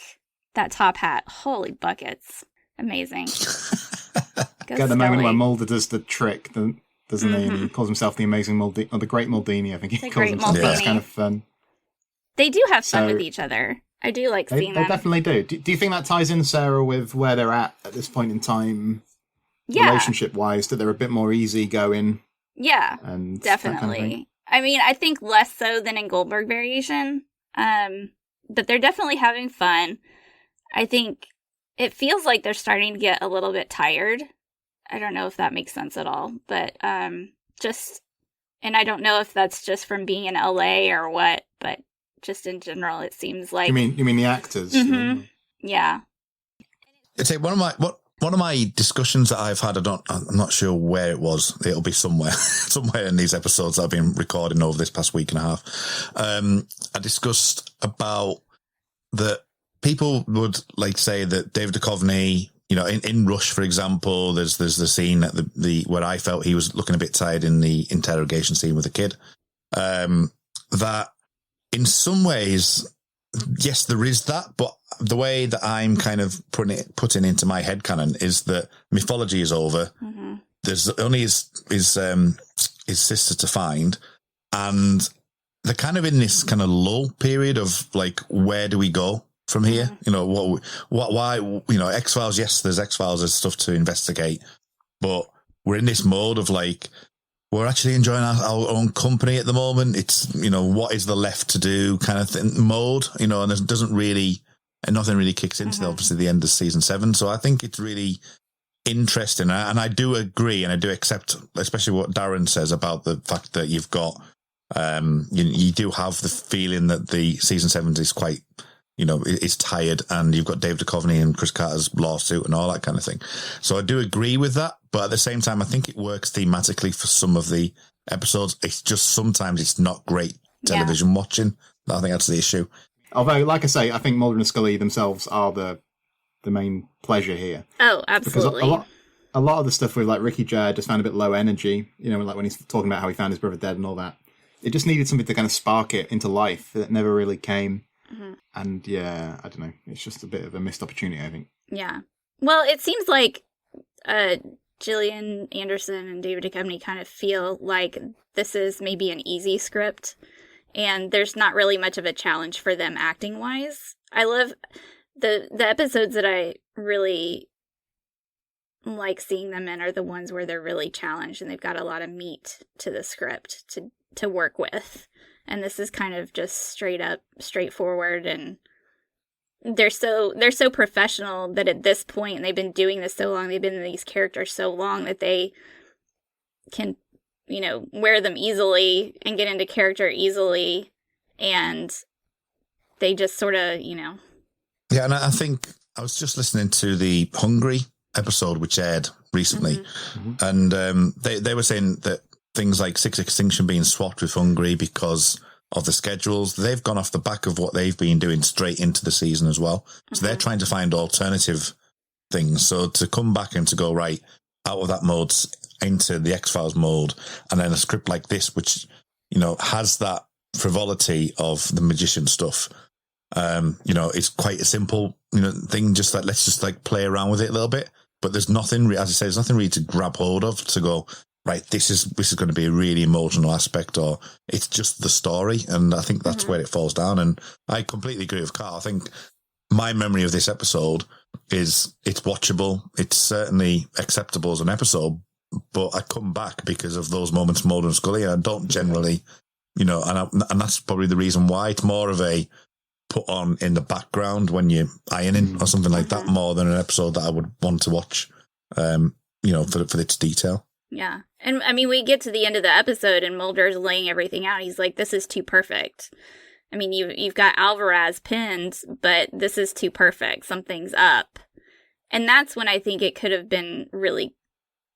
That top hat. Holy buckets. Amazing. Get the moment where Mulder does the trick, doesn't he? And he calls himself the Amazing Maleeni, or the Great Maleeni, I think he calls himself. Maleeni. That's kind of fun. They do have fun with each other. I do like seeing them. They definitely do. Do you think that ties in, Sarah, with where they're at this point in time, relationship-wise, that they're a bit more easygoing? Yeah, and definitely. Kind of thing? I mean, I think less so than in Goldberg Variation, but they're definitely having fun. I think it feels like they're starting to get a little bit tired. I don't know if that makes sense at all, but and I don't know if that's just from being in LA or what, but just in general, it seems like. You mean the actors? Mm-hmm. Yeah. It's one of my discussions that I've had. I'm not sure where it was. It'll be somewhere in these episodes that I've been recording over this past week and a half. I discussed about that people would like say that David Duchovny, you know, in Rush, for example, there's the scene at the where I felt he was looking a bit tired in the interrogation scene with the kid. That in some ways, yes, there is that, but the way that I'm kind of putting into my headcanon is that mythology is over. Mm-hmm. There's only his sister to find, and they're kind of in this kind of lull period of like, where do we go from here? Mm-hmm. You know, why, you know, X-Files, yes, there's X-Files, there's stuff to investigate, but we're in this mode of like, we're actually enjoying our own company at the moment. It's, you know, what is the left to do kind of mode, you know, and nothing really kicks into obviously the end of season 7. So I think it's really interesting. And I do agree and I do accept, especially what Darren says about the fact that you've got, you do have the feeling that the season 7 is quite, you know, it's tired, and you've got David Duchovny and Chris Carter's lawsuit and all that kind of thing. So I do agree with that. But at the same time, I think it works thematically for some of the episodes. It's just sometimes it's not great television watching. I think that's the issue. Although, like I say, I think Mulder and Scully themselves are the main pleasure here. Oh, absolutely. Because a lot of the stuff with like Ricky Jay, I just found a bit low energy. You know, like when he's talking about how he found his brother dead and all that. It just needed something to kind of spark it into life that never really came. Mm-hmm. And yeah, I don't know. It's just a bit of a missed opportunity, I think. Yeah. Well, it seems like Gillian Anderson and David Duchovny kind of feel like this is maybe an easy script, and there's not really much of a challenge for them acting-wise. I love the episodes that I really like seeing them in are the ones where they're really challenged and they've got a lot of meat to the script to work with. And this is kind of just straight up, straightforward, and they're so professional that at this point, and they've been doing this so long, they've been in these characters so long that they can, you know, wear them easily and get into character easily, and they just sort of, you know. Yeah, and I think I was just listening to the Hungry episode, which aired recently, and they were saying that things like Six Extinction being swapped with Hungry because of the schedules, they've gone off the back of what they've been doing straight into the season as well. So they're trying to find alternative things. So to come back and to go right out of that mode into the X-Files mode, and then a script like this, which, you know, has that frivolity of the magician stuff. You know, it's quite a simple, you know, thing. Just like, let's just like play around with it a little bit. But there's nothing, as I say, there's nothing really to grab hold of to go, right, this is going to be a really emotional aspect, or it's just the story. And I think that's where it falls down. And I completely agree with Carl. I think my memory of this episode is it's watchable. It's certainly acceptable as an episode, but I come back because of those moments, Mulder and Scully. I don't generally, you know, and that's probably the reason why it's more of a put on in the background when you're ironing or something like that, more than an episode that I would want to watch, you know, for its detail. Yeah. And I mean, we get to the end of the episode and Mulder's laying everything out. He's like, this is too perfect. I mean, you've got Alvarez pinned, but this is too perfect. Something's up. And that's when I think it could have been really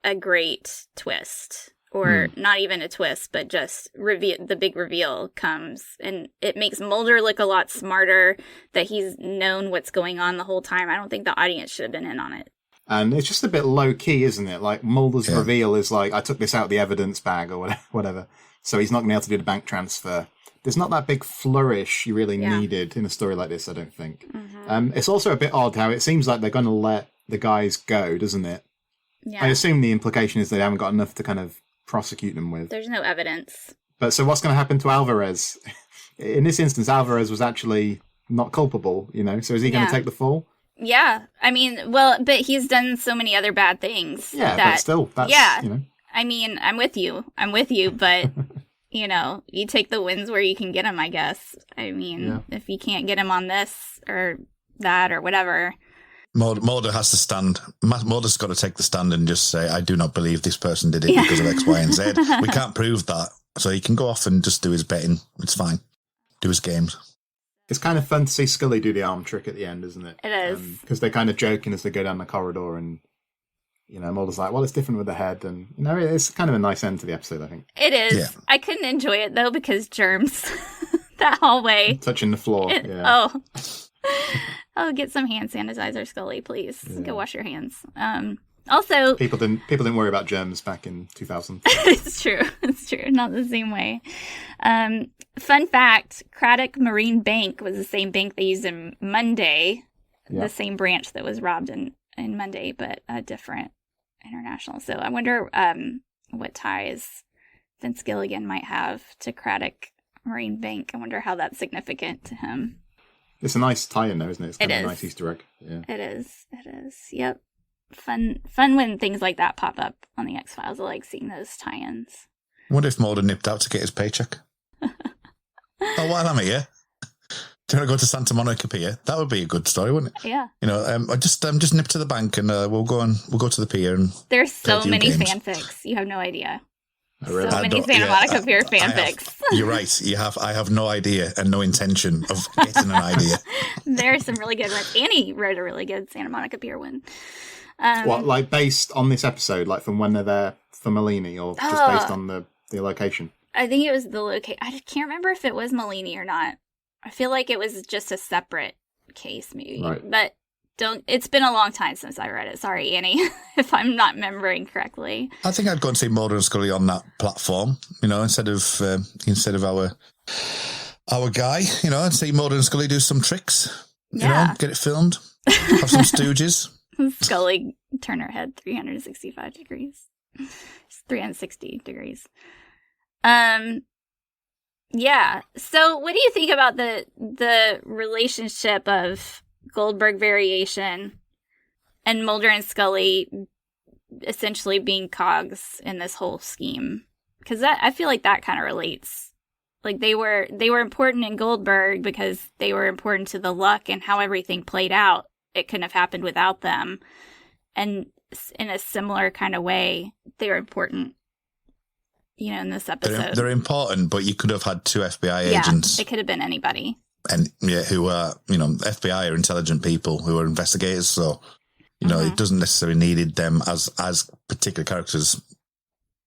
a great twist. Or not even a twist, but just the big reveal comes. And it makes Mulder look a lot smarter, that he's known what's going on the whole time. I don't think the audience should have been in on it. And it's just a bit low-key, isn't it? Like, Mulder's reveal is like, I took this out of the evidence bag or whatever. So he's not going to be able to do the bank transfer. There's not that big flourish you really needed in a story like this, I don't think. It's also a bit odd how it seems like they're going to let the guys go, doesn't it? Yeah. I assume the implication is they haven't got enough to kind of prosecute them with. There's no evidence. But so what's going to happen to Alvarez? In this instance, Alvarez was actually not culpable, you know? So is he going to take the fall? Yeah. I mean, well, but he's done so many other bad things. Yeah, but still, that's, you know. I mean, I'm with you, but, you know, you take the wins where you can get them, I guess. I mean, if you can't get him on this or that or whatever. Mulder has to stand. Mulder's got to take the stand and just say, I do not believe this person did it because of X, Y, and Z. We can't prove that. So he can go off and just do his betting. It's fine. Do his games. It's kind of fun to see Scully do the arm trick at the end, isn't it? It is. Because they're kind of joking as they go down the corridor, and, you know, Mulder's like, well, it's different with the head. And, you know, it's kind of a nice end to the episode, I think. It is. Yeah. I couldn't enjoy it, though, because germs. That hallway. Touching the floor. Oh, get some hand sanitizer, Scully, please. Yeah. Go wash your hands. Also, people didn't worry about germs back in 2000. It's true. Not the same way. Fun fact: Craddock Marine Bank was the same bank they used in Monday, the same branch that was robbed in Monday, but a different international. So I wonder what ties Vince Gilligan might have to Craddock Marine Bank. I wonder how that's significant to him. It's a nice tie-in, though, isn't it? It's kind of a nice Easter egg. Yeah. It is. Yep. Fun when things like that pop up on the X-Files. I like seeing those tie-ins. I wonder if Mulder nipped out to get his paycheck. While I'm here, do you want to go to Santa Monica Pier? That would be a good story, wouldn't it? Yeah. You know, I just nip to the bank and we'll go to the pier and. There's so many fanfics. You have no idea. So many Santa Monica Pier fanfics. You're right. I have no idea and no intention of getting an idea. There are some really good ones. Annie wrote a really good Santa Monica Pier one. What, like based on this episode, like from when they're there for Maleeni, or just based on the location? I think it was the location. I can't remember if it was Maleeni or not. I feel like it was just a separate case, maybe. Right. But It's been a long time since I read it. Sorry, Annie, if I'm not remembering correctly. I think I'd go and see Mulder and Scully on that platform, instead of our guy, and see Mulder and Scully do some tricks, get it filmed, have some stooges. Scully turn her head 365 degrees. 360 degrees. Yeah. So what do you think about the relationship of Goldberg variation and Mulder and Scully essentially being cogs in this whole scheme? Because I feel like that kind of relates. Like they were important in Goldberg because they were important to the luck and how everything played out. It couldn't have happened without them. And in a similar kind of way, they're important, in this episode. They're important, but you could have had two FBI agents. It could have been anybody. And who are, FBI are intelligent people who are investigators. So, it doesn't necessarily needed them as particular characters.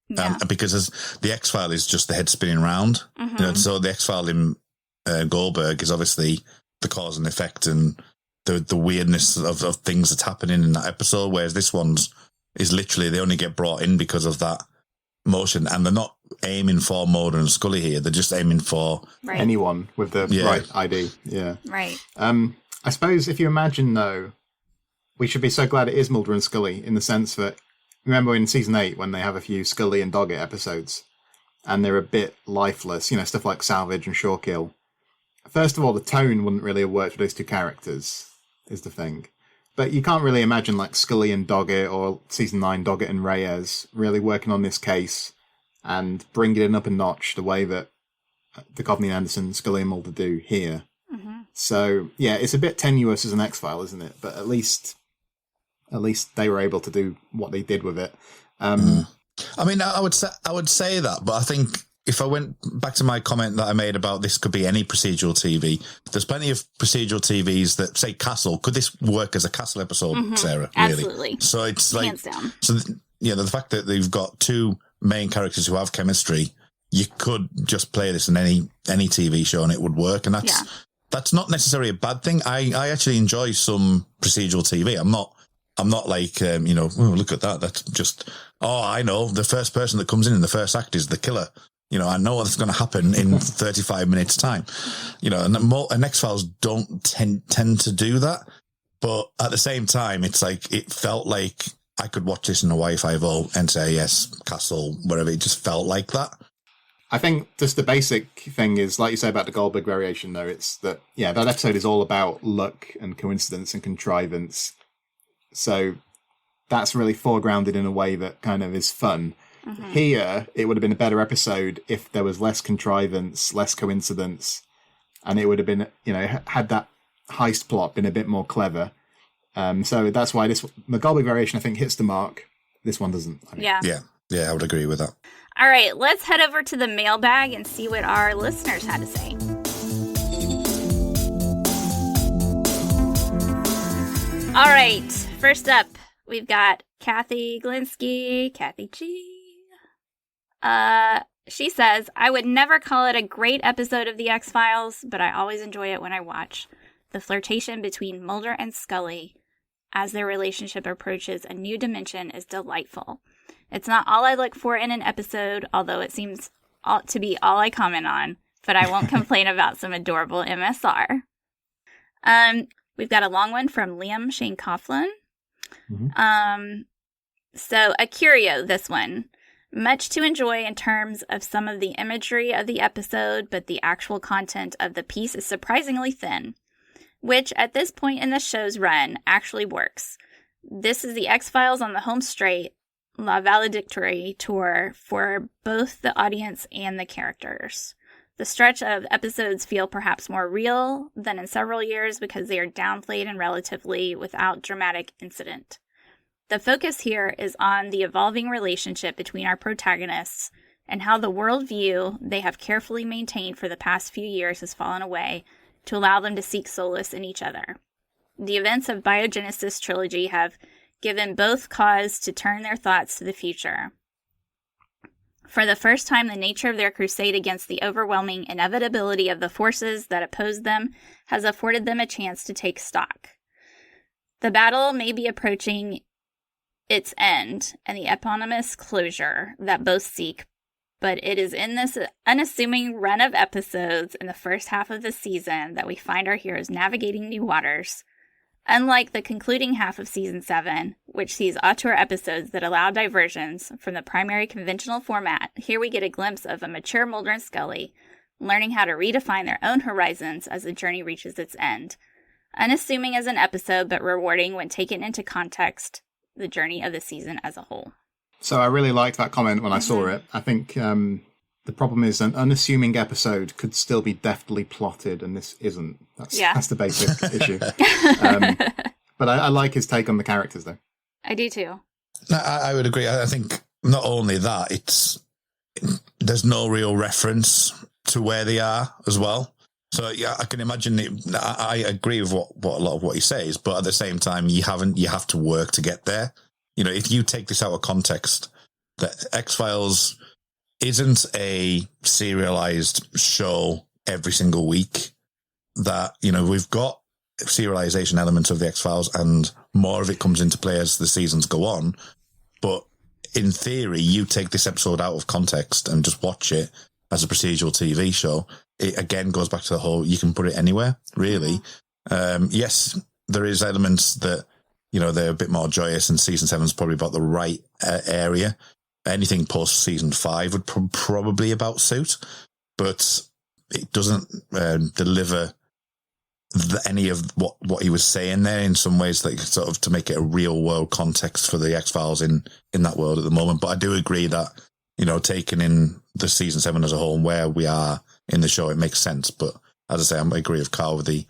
Yeah. Because the X-File is just the head spinning round. So the X-File in Goldberg is obviously the cause and effect and the weirdness of things that's happening in that episode. Whereas this one's is literally, they only get brought in because of that motion. And they're not aiming for Mulder and Scully here. They're just aiming for anyone with the right ID. Yeah. Right. I suppose if you imagine, though, we should be so glad it is Mulder and Scully in the sense that, remember in season 8 when they have a few Scully and Doggett episodes and they're a bit lifeless, stuff like Salvage and Shawkill. First of all, the tone wouldn't really have worked for those two characters, is the thing. But you can't really imagine like Scully and Doggett or season 9 Doggett and Reyes really working on this case and bringing it up a notch the way that Duchovny and Anderson, Scully and Mulder do here. So, yeah, it's a bit tenuous as an X-File, isn't it? But at least they were able to do what they did with it. I mean, I would say that, but I think if I went back to my comment that I made about this could be any procedural TV, there's plenty of procedural TVs that say Castle. Could this work as a Castle episode, Sarah? Really? Absolutely. So it's like, hands down. So the fact that they've got two main characters who have chemistry, you could just play this in any TV show and it would work, and that's not necessarily a bad thing. I actually enjoy some procedural TV. I'm not like, oh, look at that. That's just, I know the first person that comes in the first act is the killer. I know what's going to happen in 35 minutes time, and X-Files don't tend to do that. But at the same time, it's like, it felt like I could watch this in Hawaii 5-0 and say, yes, Castle, whatever. It just felt like that. I think just the basic thing is, like you say about the Goldberg variation, though, it's that, that episode is all about luck and coincidence and contrivance. So that's really foregrounded in a way that kind of is fun. Here, it would have been a better episode if there was less contrivance, less coincidence, and it would have been, had that heist plot been a bit more clever. So that's why the Goldberg variation, I think, hits the mark. This one doesn't. Yeah, I would agree with that. All right, let's head over to the mailbag and see what our listeners had to say. All right, first up, we've got Cathy Glinski, Cathy G. She says, I would never call it a great episode of The X-Files, but I always enjoy it when I watch. The flirtation between Mulder and Scully as their relationship approaches a new dimension is delightful. It's not all I look for in an episode, although it seems to be all I comment on, but I won't complain about some adorable MSR. We've got a long one from Liam Shane Coughlin. So a curio, this one. Much to enjoy in terms of some of the imagery of the episode, but the actual content of the piece is surprisingly thin, which at this point in the show's run actually works. This is the X-Files on the home straight, La Valedictory tour for both the audience and the characters. The stretch of episodes feel perhaps more real than in several years because they are downplayed and relatively without dramatic incident. The focus here is on the evolving relationship between our protagonists and how the worldview they have carefully maintained for the past few years has fallen away to allow them to seek solace in each other. The events of Biogenesis trilogy have given both cause to turn their thoughts to the future. For the first time, the nature of their crusade against the overwhelming inevitability of the forces that oppose them has afforded them a chance to take stock. The battle may be approaching its end and the eponymous closure that both seek, but it is in this unassuming run of episodes in the first half of the season that we find our heroes navigating new waters. Unlike the concluding half of Season 7, which sees auteur episodes that allow diversions from the primary conventional format, here we get a glimpse of a mature Mulder and Scully learning how to redefine their own horizons as the journey reaches its end. Unassuming as an episode, but rewarding when taken into context, the journey of the season as a whole. So I really liked that comment when I saw it. I think the problem is an unassuming episode could still be deftly plotted, and this isn't. That's the basic issue. But I like his take on the characters, though. I do too. No, I would agree. I think not only that, there's no real reference to where they are as well. So yeah, I can imagine it. I agree with what a lot of what he says, but at the same time, you have to work to get there. You know, if you take this out of context, the X-Files isn't a serialized show every single week. That, you know, we've got serialization elements of the X-Files, and more of it comes into play as the seasons go on. But in theory, you take this episode out of context and just watch it as a procedural TV show. It again goes back to the whole, you can put it anywhere, really. Yes, there is elements that, you know, they're a bit more joyous, and Season 7 is probably about the right area. Anything post Season 5 would probably about suit, but it doesn't deliver any of what he was saying there in some ways, like sort of to make it a real world context for the X-Files in that world at the moment. But I do agree that, you know, taking in the Season 7 as a whole and where we are in the show, it makes sense. But as I say, I agree with Carl with the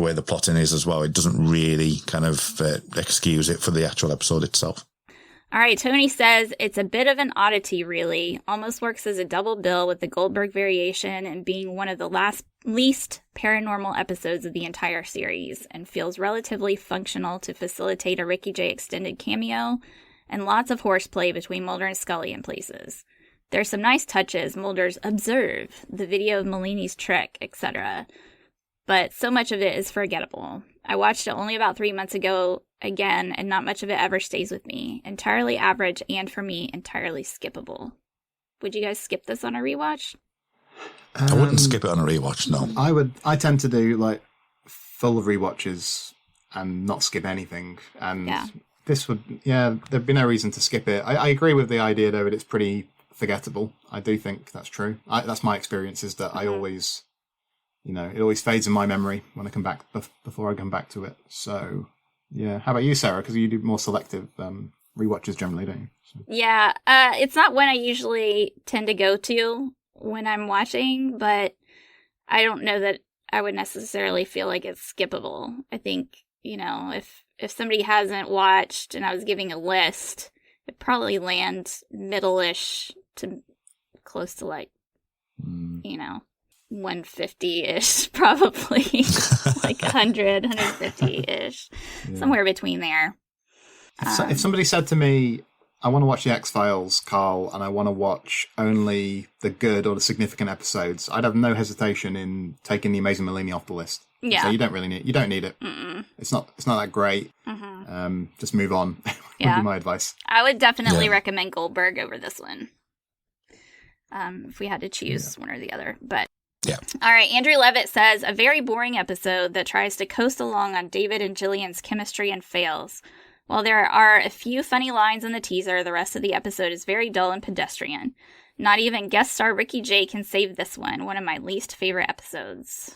way the plotting is as well. It doesn't really kind of excuse it for the actual episode itself. All right, Tony says it's a bit of an oddity, really. Almost works as a double bill with the Goldberg variation and being one of the least paranormal episodes of the entire series, and feels relatively functional to facilitate a Ricky Jay extended cameo and lots of horseplay between Mulder and Scully in places. There's some nice touches, Mulder's observe, the video of Maleeni's trick, etc. But so much of it is forgettable. I watched it only about 3 months ago again, and not much of it ever stays with me. Entirely average, and for me, entirely skippable. Would you guys skip this on a rewatch? I wouldn't skip it on a rewatch, no. I tend to do like full rewatches and not skip anything. And this would, there'd be no reason to skip it. I agree with the idea, though, that it's pretty forgettable. I do think that's true. That's my experience, is that I always, you know, it always fades in my memory when I come back, before I come back to it. So, yeah. How about you, Sarah? Because you do more selective rewatches generally, don't you? So. Yeah. It's not one I usually tend to go to when I'm watching, but I don't know that I would necessarily feel like it's skippable. I think, you know, if somebody hasn't watched and I was giving a list, it'd probably land middle-ish to close to like, you know, 150-ish, probably. Like 100, 150-ish. Yeah. Somewhere between there. If somebody said to me, I want to watch the X-Files, Carl, and I want to watch only the good or the significant episodes, I'd have no hesitation in taking the Amazing Maleeni off the list. Yeah. So you don't need it. Mm-mm. It's not that great. Mm-hmm. Just move on. Would be my advice. I would definitely recommend Goldberg over this one. If we had to choose one or the other, but. Yeah. All right. Andrew Levitt says, a very boring episode that tries to coast along on David and Jillian's chemistry and fails. While there are a few funny lines in the teaser, the rest of the episode is very dull and pedestrian. Not even guest star Ricky Jay can save this one of my least favorite episodes.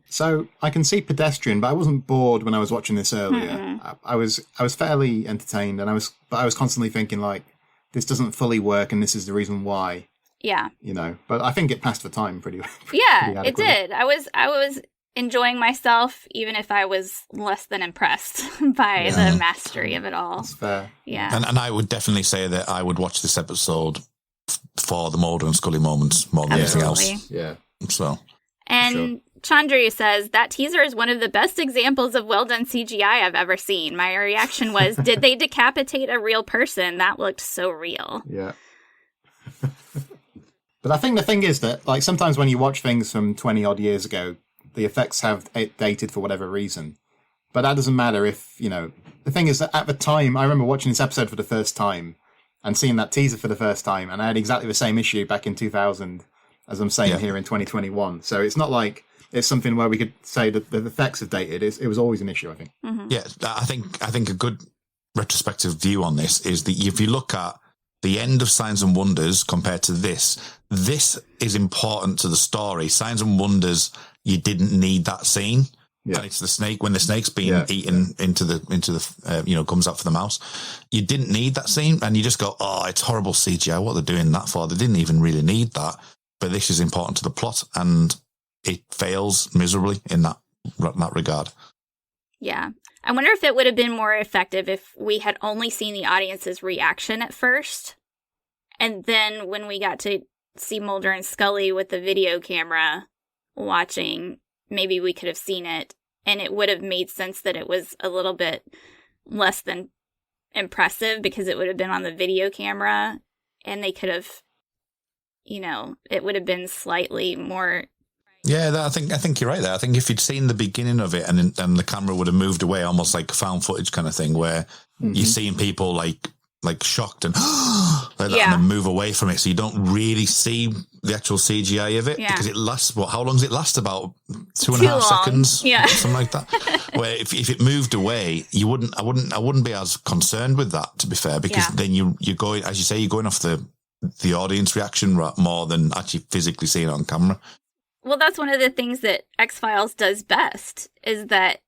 So I can see pedestrian, but I wasn't bored when I was watching this earlier. Mm-hmm. I was fairly entertained, and I was constantly thinking like, this doesn't fully work, and this is the reason why. Yeah. You know, but I think it passed for time pretty yeah, it did. I was enjoying myself, even if I was less than impressed by the mastery of it all. That's fair. Yeah. And I would definitely say that I would watch this episode for the Mulder and Scully moments more than anything else. Yeah. So. And Chandru says, that teaser is one of the best examples of well-done CGI I've ever seen. My reaction was, did they decapitate a real person? That looked so real. Yeah. But I think the thing is that, like, sometimes when you watch things from 20-odd years ago, the effects have dated for whatever reason. But that doesn't matter if, the thing is that at the time, I remember watching this episode for the first time and seeing that teaser for the first time, and I had exactly the same issue back in 2000 as I'm saying here in 2021. So it's not like it's something where we could say that the effects have dated. It was always an issue, I think. Mm-hmm. Yeah, I think a good retrospective view on this is that if you look at the end of Signs and Wonders compared to this is important to the story. Signs and Wonders, you didn't need that scene. Yeah. And it's the snake, when the snake's being eaten into the comes out for the mouse. You didn't need that scene, and you just go, oh, it's horrible CGI. What they're doing that for? They didn't even really need that. But this is important to the plot, and it fails miserably in that regard. Yeah. I wonder if it would have been more effective if we had only seen the audience's reaction at first. And then when we got to see Mulder and Scully with the video camera watching, maybe we could have seen it, and it would have made sense that it was a little bit less than impressive because it would have been on the video camera, and they could have, it would have been slightly more. Yeah, I think you're right there. I think if you'd seen the beginning of it and the camera would have moved away, almost like found footage kind of thing, where you're seeing people like shocked and like that, and then move away from it, so you don't really see the actual CGI of it because it lasts. How long does it last? About 2.5 seconds, something like that. Where if it moved away, I wouldn't be as concerned with that, to be fair, because then you're going, as you say, you're going off the audience reaction more than actually physically seeing it on camera. Well, that's one of the things that X-Files does best, is that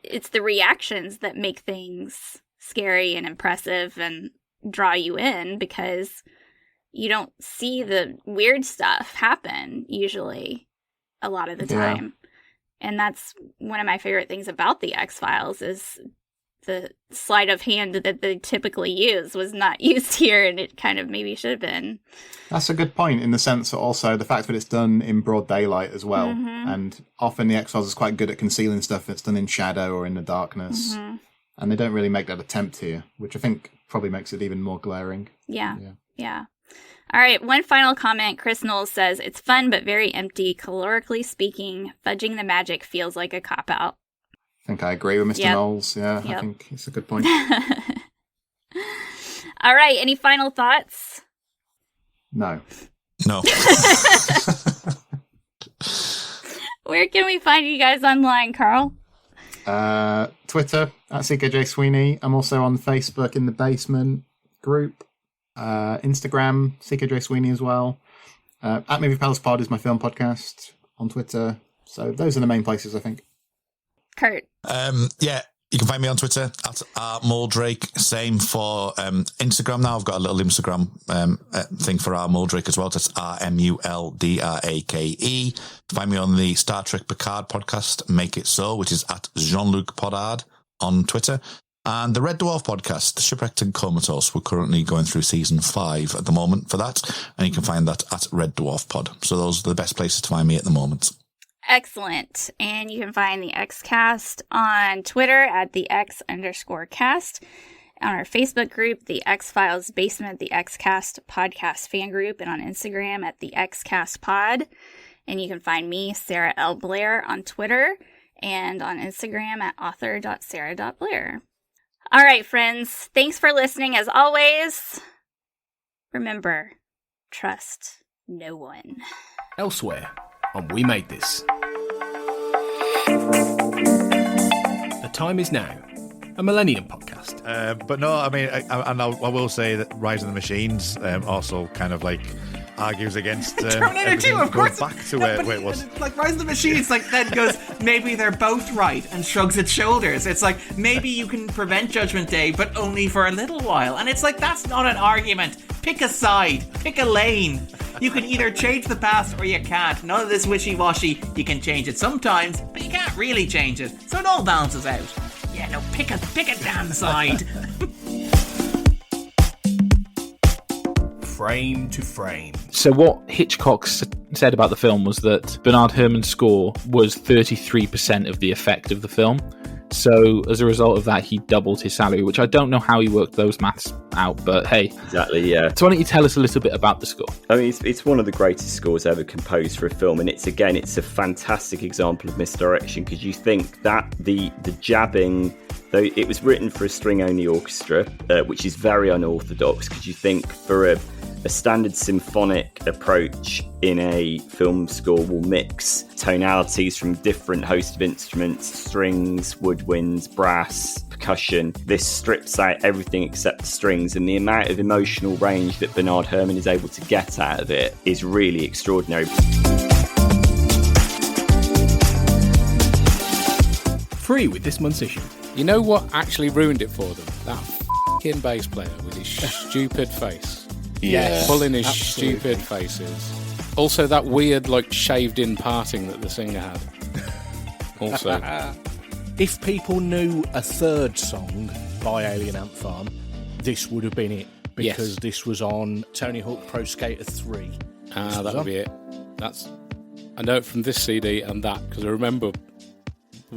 it's the reactions that make things scary and impressive and draw you in, because you don't see the weird stuff happen usually a lot of the time. And that's one of my favorite things about the X-Files, is the sleight of hand that they typically use was not used here, and it kind of maybe should have been. That's a good point, in the sense that also the fact that it's done in broad daylight as well. Mm-hmm. And often the X-Files is quite good at concealing stuff that's done in shadow or in the darkness. Mm-hmm. And they don't really make that attempt here, which I think probably makes it even more glaring. Yeah. All right, one final comment. Chris Knowles says, it's fun but very empty. Calorically speaking, fudging the magic feels like a cop-out. I think I agree with Mr. Knowles. Yeah, I think it's a good point. All right, any final thoughts? No. Where can we find you guys online, Carl? Twitter, at CKJ Sweeney. I'm also on Facebook in the Basement group. Instagram, CKJ Sweeney as well. At Movie Palace Pod is my film podcast on Twitter. So those are the main places, I think. Kurt. You can find me on Twitter at @Muldrake. Same for Instagram now. I've got a little Instagram thing for @Muldrake as well. That's RMULDRAKE. Find me on the Star Trek Picard podcast, Make It So, which is at Jean-Luc Podard on Twitter. And the Red Dwarf podcast, Shipwrecked and Comatose. We're currently going through season 5 at the moment for that. And you can find that at Red Dwarf Pod. So those are the best places to find me at the moment. Excellent. And you can find the Xcast on Twitter at the X_cast, on our Facebook group, the X-Files Basement, the Xcast Podcast Fan Group, and on Instagram at the Xcast Pod. And you can find me, Sarah L. Blair, on Twitter and on Instagram at author.sarah.blair. All right, friends. Thanks for listening as always. Remember, trust no one. Elsewhere on We Made This. The time is now. A Millennium podcast. But no, I mean, I will say that Rise of the Machines also kind of like argues against Terminator 2, of course. Back to where it was. Like Rise of the Machines, like then goes, maybe they're both right, and shrugs its shoulders. It's like, maybe you can prevent Judgment Day, but only for a little while. And it's like, that's not an argument. Pick a side. Pick a lane. You can either change the past or you can't. None of this wishy-washy. You can change it sometimes, but you can't really change it. So it all balances out. Yeah, no, pick a damn side. Frame to frame. So what Hitchcock said about the film was that Bernard Herrmann's score was 33% of the effect of the film. So as a result of that, he doubled his salary, which I don't know how he worked those maths out, but hey. Exactly, yeah. So why don't you tell us a little bit about the score? I mean, it's one of the greatest scores ever composed for a film, and it's a fantastic example of misdirection, because you think that the jabbing, though it was written for a string-only orchestra, which is very unorthodox, because you think for a standard symphonic approach in a film score will mix tonalities from different host of instruments, strings, woodwinds, brass, percussion. This strips out everything except the strings, and the amount of emotional range that Bernard Herrmann is able to get out of it is really extraordinary. Free with this month's issue. You know what actually ruined it for them? That f***ing bass player with his stupid face. Yes, pulling his absolutely. stupid faces. Also, that weird, shaved-in parting that the singer had. Also. If people knew a third song by Alien Ant Farm, this would have been it. Because this was on Tony Hawk Pro Skater 3. That would be it. I know it from this CD and that, because I remember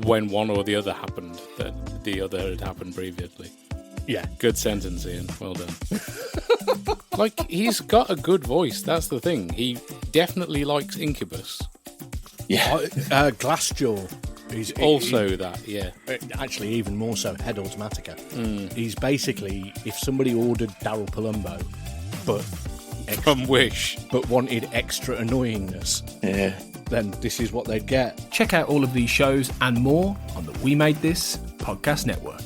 when one or the other happened, that the other had happened previously. Yeah, good sentence, Ian. Well done. He's got a good voice. That's the thing. He definitely likes Incubus. Yeah. Glassjaw. Actually, even more so, Head Automatica. He's basically, if somebody ordered Daryl Palumbo, but from Wish, but wanted extra annoyingness, then this is what they'd get. Check out all of these shows and more on the We Made This podcast network.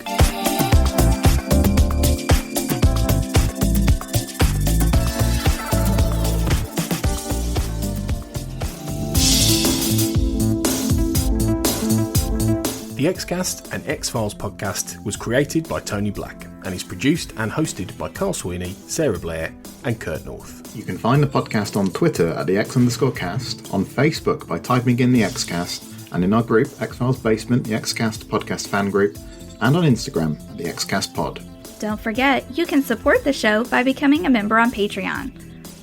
The Xcast and X-Files podcast was created by Tony Black and is produced and hosted by Carl Sweeney, Sarah Blair and Kurt North. You can find the podcast on Twitter at the X_cast, on Facebook by typing in the Xcast, and in our group, X-Files Basement, the Xcast podcast fan group, and on Instagram at the Xcast pod. Don't forget, you can support the show by becoming a member on Patreon.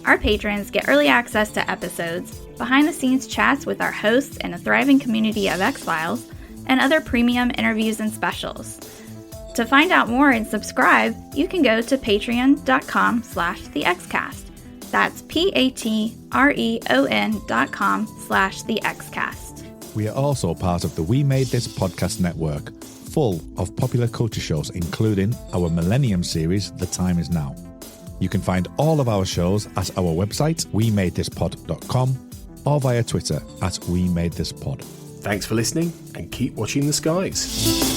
Our patrons get early access to episodes, behind-the-scenes chats with our hosts and a thriving community of X-Files, and other premium interviews and specials. To find out more and subscribe, you can go to patreon.com/thexcast. That's patreon.com/thexcast. We are also part of the We Made This podcast network, full of popular culture shows, including our Millennium series, The Time Is Now. You can find all of our shows at our website, wemadethispod.com, or via Twitter at wemadethispod. Thanks for listening and keep watching the skies.